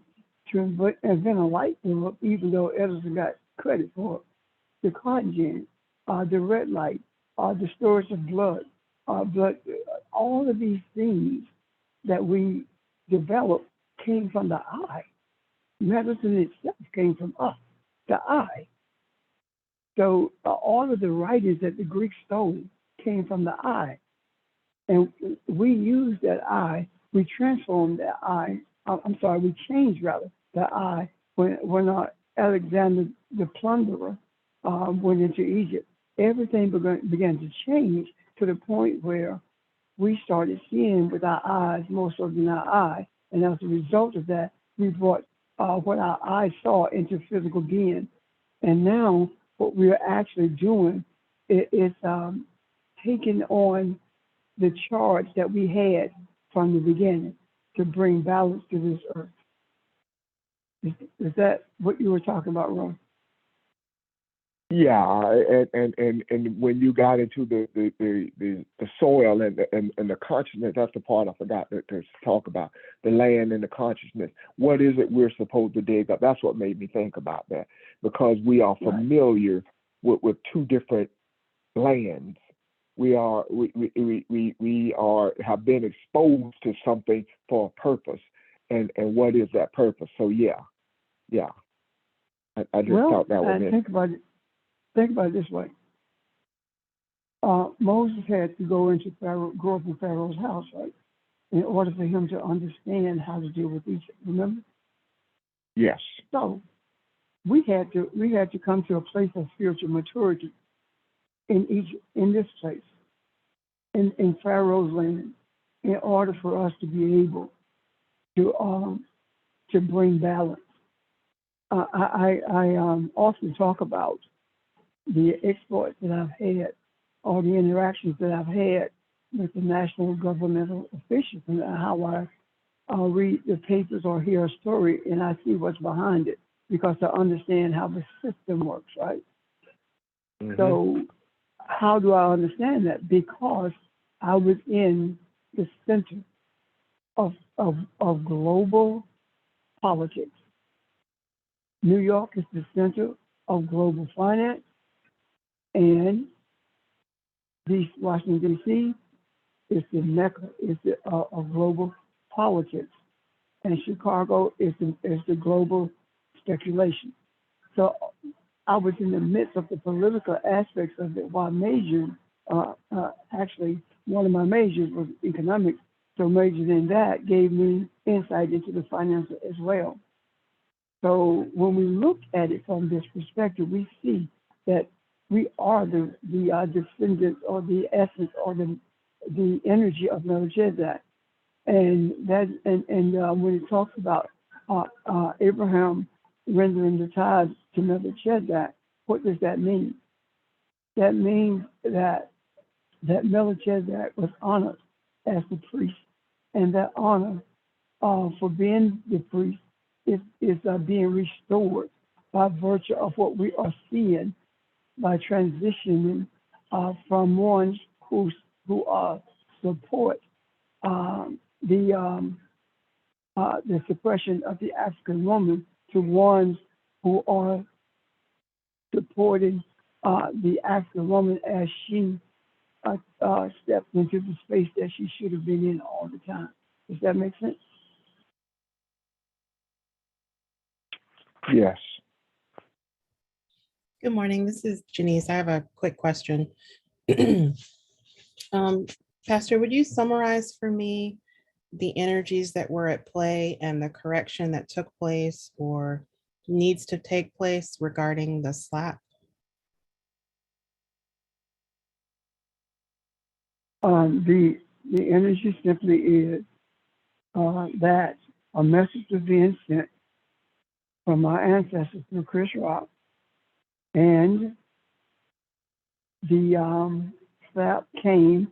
to invent a light bulb, even though Edison got credit for it. The cotton gin, the red light, the storage of blood, all of these things that we developed came from the eye. Medicine itself came from us, the eye. So all of the writings that the Greeks stole came from the eye. And we used that eye, we transformed that eye, we changed rather the eye when Alexander the Plunderer went into Egypt. Everything began to change to the point where we started seeing with our eyes more so than our eye. And as a result of that, we brought what our eyes saw into physical being. And now what we're actually doing is taking on the charge that we had from the beginning to bring balance to this earth. Is that what you were talking about, Ron? Yeah, and when you got into the soil and the consciousness, that's the part I forgot to talk about, the land and the consciousness. What is it we're supposed to dig up? That's what made me think about that, because we are familiar with two different lands. We are have been exposed to something for a purpose, and what is that purpose? So yeah. I just thought that was it. Think about it this way. Moses had to grow up in Pharaoh's house, right? In order for him to understand how to deal with Egypt. Remember? Yes. So we had to come to a place of spiritual maturity in Egypt, in this place, in Pharaoh's land, in order for us to be able to to bring balance. I often talk about the exploits that I've had, all the interactions that I've had with the national governmental officials, and how I'll read the papers or hear a story and I see what's behind it because I understand how the system works, right? Mhm. So how do I understand that? Because I was in the center of global politics. New York is the center of global finance, and Washington, D.C. is the mecca of global politics, and Chicago is the global speculation. So I was in the midst of the political aspects of it while majoring. Actually, one of my majors was economics, so majoring in that gave me insight into the financial as well. So when we look at it from this perspective, we see that we are the descendants or the essence or the energy of Melchizedek, and when it talks about Abraham rendering the tithes to Melchizedek, what does that mean? That means that Melchizedek was honored as the priest, and that honor for being the priest is being restored by virtue of what we are seeing by transitioning from ones who support the suppression of the African woman to ones who are supporting the African woman as she steps into the space that she should have been in all the time. Does that make sense? Yes. Good morning. This is Janice. I have a quick question. Pastor, would you summarize for me the energies that were at play and the correction that took place or needs to take place regarding the slap? The energy simply is that a message was being sent from our ancestors through Chris Rock, and the slap came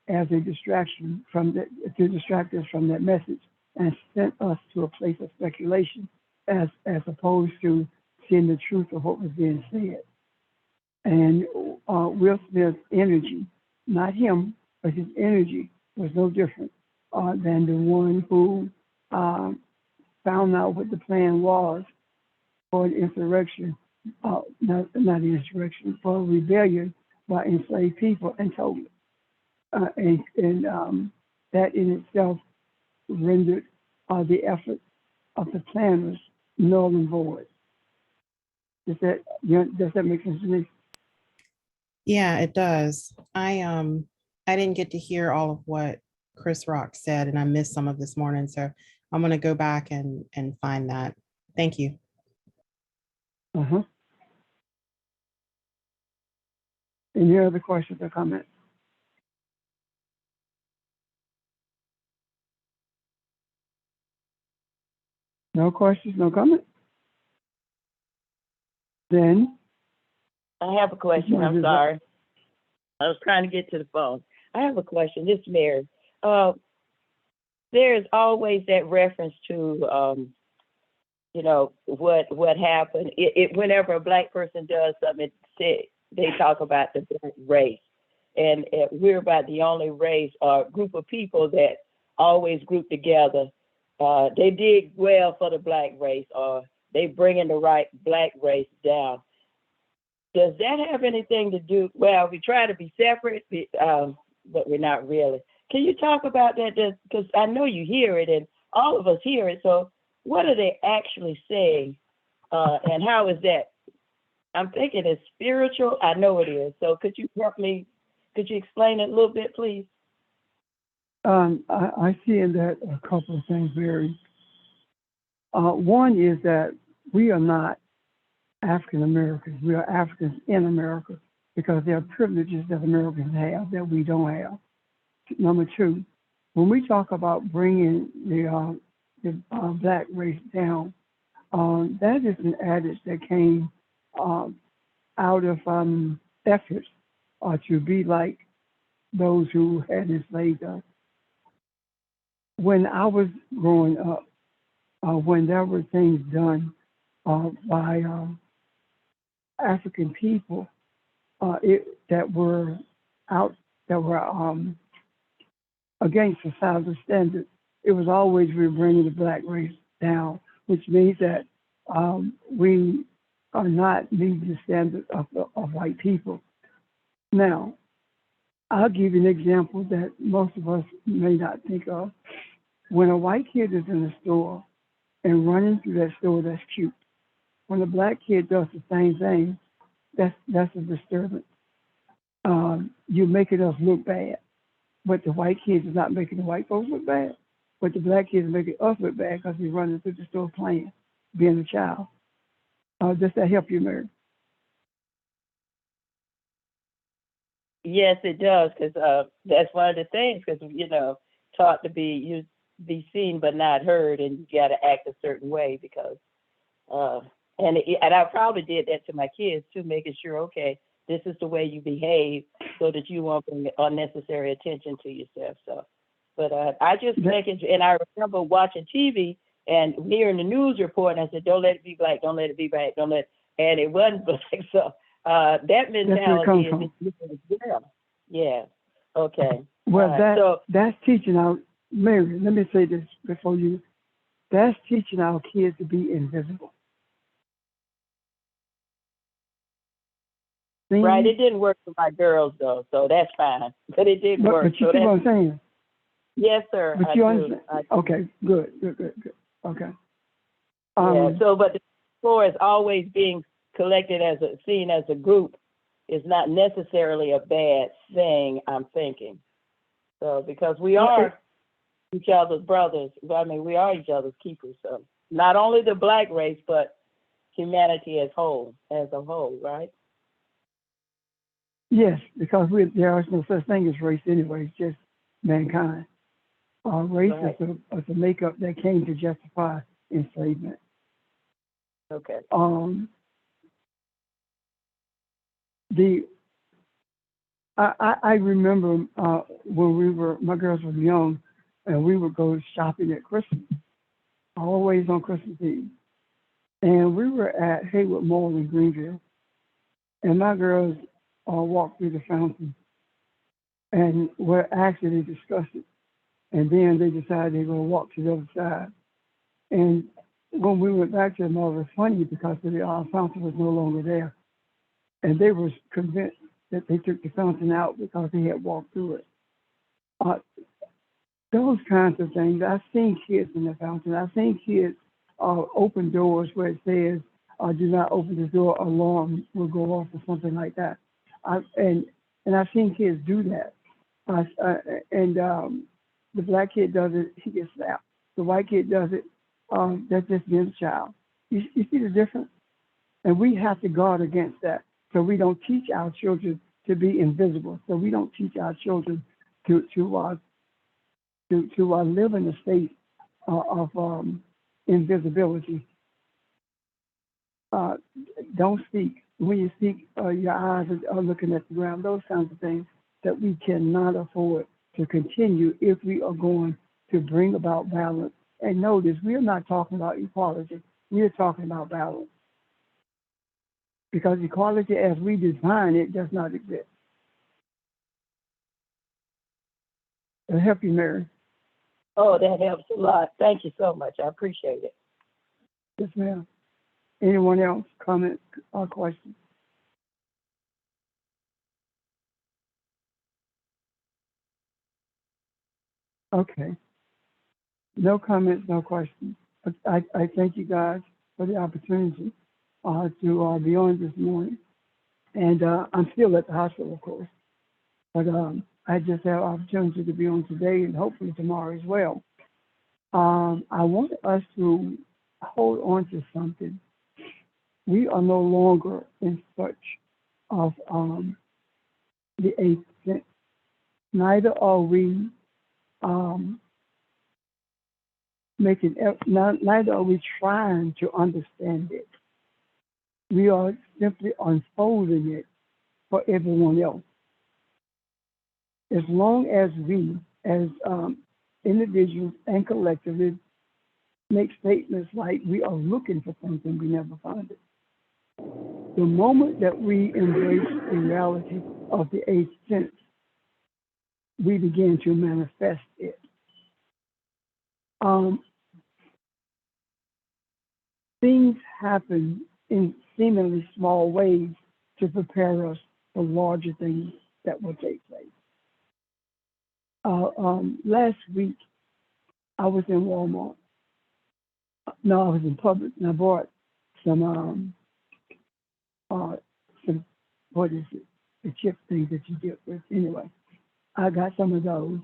as a distraction to distract us from that message and sent us to a place of speculation as opposed to seeing the truth of what was being said. And Will Smith's energy, not him, but his energy was no different than the one who found out what the plan was for an insurrection, not an insurrection, for a rebellion by enslaved people and told it. And that in itself rendered the effort of the planners null and void. Does that make sense to me? Yeah, it does. I didn't get to hear all of what Chris Rock said, and I missed some of this morning, so I'm going to go back and find that. Thank you. Uh-huh. Any other questions or comments? No questions, no comments? Then I have a question. I'm sorry. I was trying to get to the phone. I have a question. This is Mary. There is always that reference to, what happened. Whenever a Black person does something, they talk about the Black race. And we're about the only race or group of people that always group together. They did well for the Black race, or they bringing the right Black race down. Does that have anything to do? Well, we try to be separate, but we're not really. Can you talk about that? Because I know you hear it, and all of us hear it. So, what are they actually saying, and how is that? I'm thinking it's spiritual. I know it is. So, could you help me? Could you explain it a little bit, please? I see in that a couple of things, Mary. One is that we are not African Americans. We are Africans in America because there are privileges that Americans have that we don't have. Number two, when we talk about bringing the black race down. That is an adage that came uh, out of efforts to be like those who had enslaved us. When I was growing up, when there were things done by African people that were out, that were against societal standards, it was always we were bringing the black race down, which means that we are not meeting the standards of white people. Now, I'll give you an example that most of us may not think of. When a white kid is in the store and running through that store, that's cute. When a black kid does the same thing, that's a disturbance. You're making us look bad, but the white kids is not making the white folks look bad, but the black kids are making us look bad because we're running through the store playing, being a child. Does that help you, Mary? Yes, it does, because that's one of the things, because, taught to be seen but not heard, and you got to act a certain way because, and I probably did that to my kids too, making sure, okay, this is the way you behave so that you won't bring unnecessary attention to yourself. So, but I just making, and I remember watching TV and hearing the news report, and I said, don't let it be black, don't let it be black, don't let, and it wasn't black. So that mentality is as well. Yeah. Okay. Well, that's teaching our, Mary, let me say this before you, that's teaching our kids to be invisible. See? Right, it didn't work for my girls though, so that's fine. But it did work. But you see what I'm saying? Yes, sir. But you understand? Okay, good. Okay. Yeah. So, but the floor is always being collected seen as a group is not necessarily a bad thing. I'm thinking. So because we are each other's brothers. I mean, we are each other's keepers. So not only the black race, but humanity as a whole, right? Yes, because there is no such thing as race anyway. It's just mankind. Race is a makeup that came to justify enslavement. Okay. I remember when my girls were young, and we would go shopping at Christmas, always on Christmas Eve. And we were at Haywood Mall in Greenville, and my girls walked through the fountain, and were actually discussed it. And then they decided they were going to walk to the other side. And when we went back to the mall, it was funny because the fountain was no longer there. And they were convinced that they took the fountain out because they had walked through it. Those kinds of things. I've seen kids in the fountain. I've seen kids open doors where it says, do not open the door, alarm will go off or something like that. And I've seen kids do that. The black kid does it, he gets slapped. The white kid does it, that's just being a child. You see the difference? And we have to guard against that. So we don't teach our children to be invisible. So we don't teach our children to live in a state of invisibility. Don't speak. When you speak, your eyes are looking at the ground. Those kinds of things that we cannot afford to continue if we are going to bring about balance. And notice, we are not talking about equality. We are talking about balance. Because equality as we define it does not exist. It'll help you, Mary. Oh, that helps a lot. Thank you so much. I appreciate it. Yes, ma'am. Anyone else comment or question? Okay. No comments, no questions. But I thank you guys for the opportunity to be on this morning. And I'm still at the hospital, of course. But I just have opportunity to be on today and hopefully tomorrow as well. I want us to hold on to something. We are no longer in search of the eighth sense. Neither are we neither are we trying to understand it. We are simply unfolding it for everyone else. As long as we, as individuals and collectively, make statements like we are looking for something, we never find it. The moment that we embrace the reality of the eighth sense, we begin to manifest it. Things happen in seemingly small ways to prepare us for larger things that will take place. Last week, I was in Walmart. No, I was in Publix, and I bought some what is it? The chip things that you get with. Anyway, I got some of those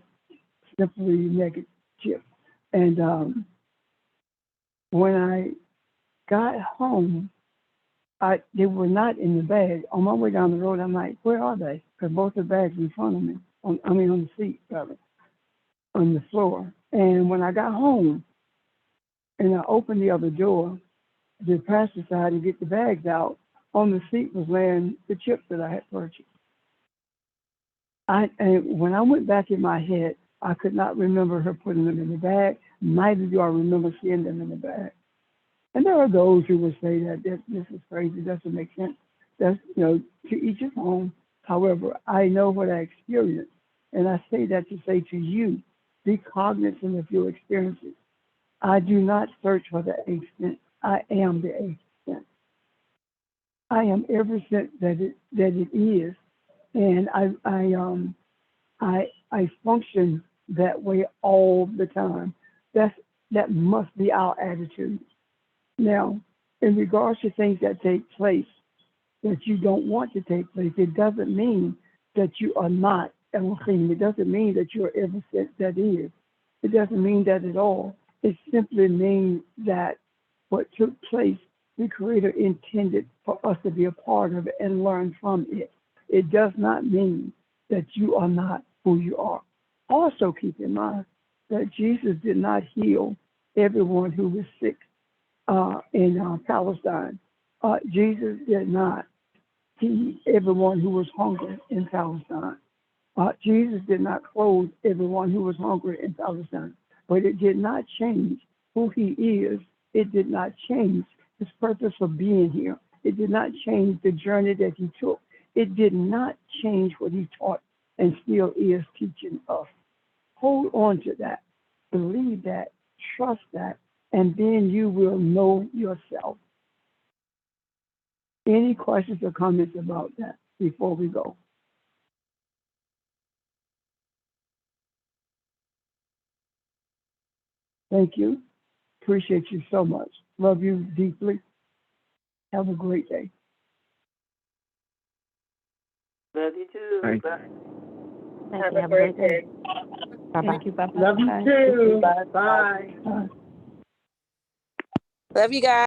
Simply Naked chips, and when I got home, they were not in the bag. On my way down the road, I'm like, where are they? Because both the bags in front of me, on the seat, rather, on the floor. And when I got home and I opened the other door, the passenger side to get the bags out, on the seat was laying the chips that I had purchased. And when I went back in my head, I could not remember her putting them in the bag. Neither do I remember seeing them in the bag. And there are those who will say that this is crazy, doesn't make sense. That's, to each his own. However, I know what I experienced. And I say that to say to you, be cognizant of your experiences. I do not search for the eighth sense. I am the eighth sense. I am every sense that it is. And I function that way all the time. That must be our attitude. Now, in regards to things that take place that you don't want to take place, it doesn't mean that you are not Elohim. It doesn't mean that you're every sense that is. It doesn't mean that at all. It simply means that what took place, the Creator intended for us to be a part of it and learn from it. It does not mean that you are not who you are. Also keep in mind that Jesus did not heal everyone who was sick in Palestine. Jesus did not feed everyone who was hungry in Palestine. Jesus did not clothe everyone who was hungry in Palestine. But it did not change who he is. It did not change his purpose for being here. It did not change the journey that he took. It did not change what he taught and still is teaching us. Hold on to that. Believe that. Trust that. And then you will know yourself. Any questions or comments about that before we go? Thank you. Appreciate you so much. Love you deeply. Have a great day. Love you too. Thank you. Bye. Thank you. Have a great day. Bye-bye. Thank you. Bye-bye. Love you too. Bye. Bye. Love you guys.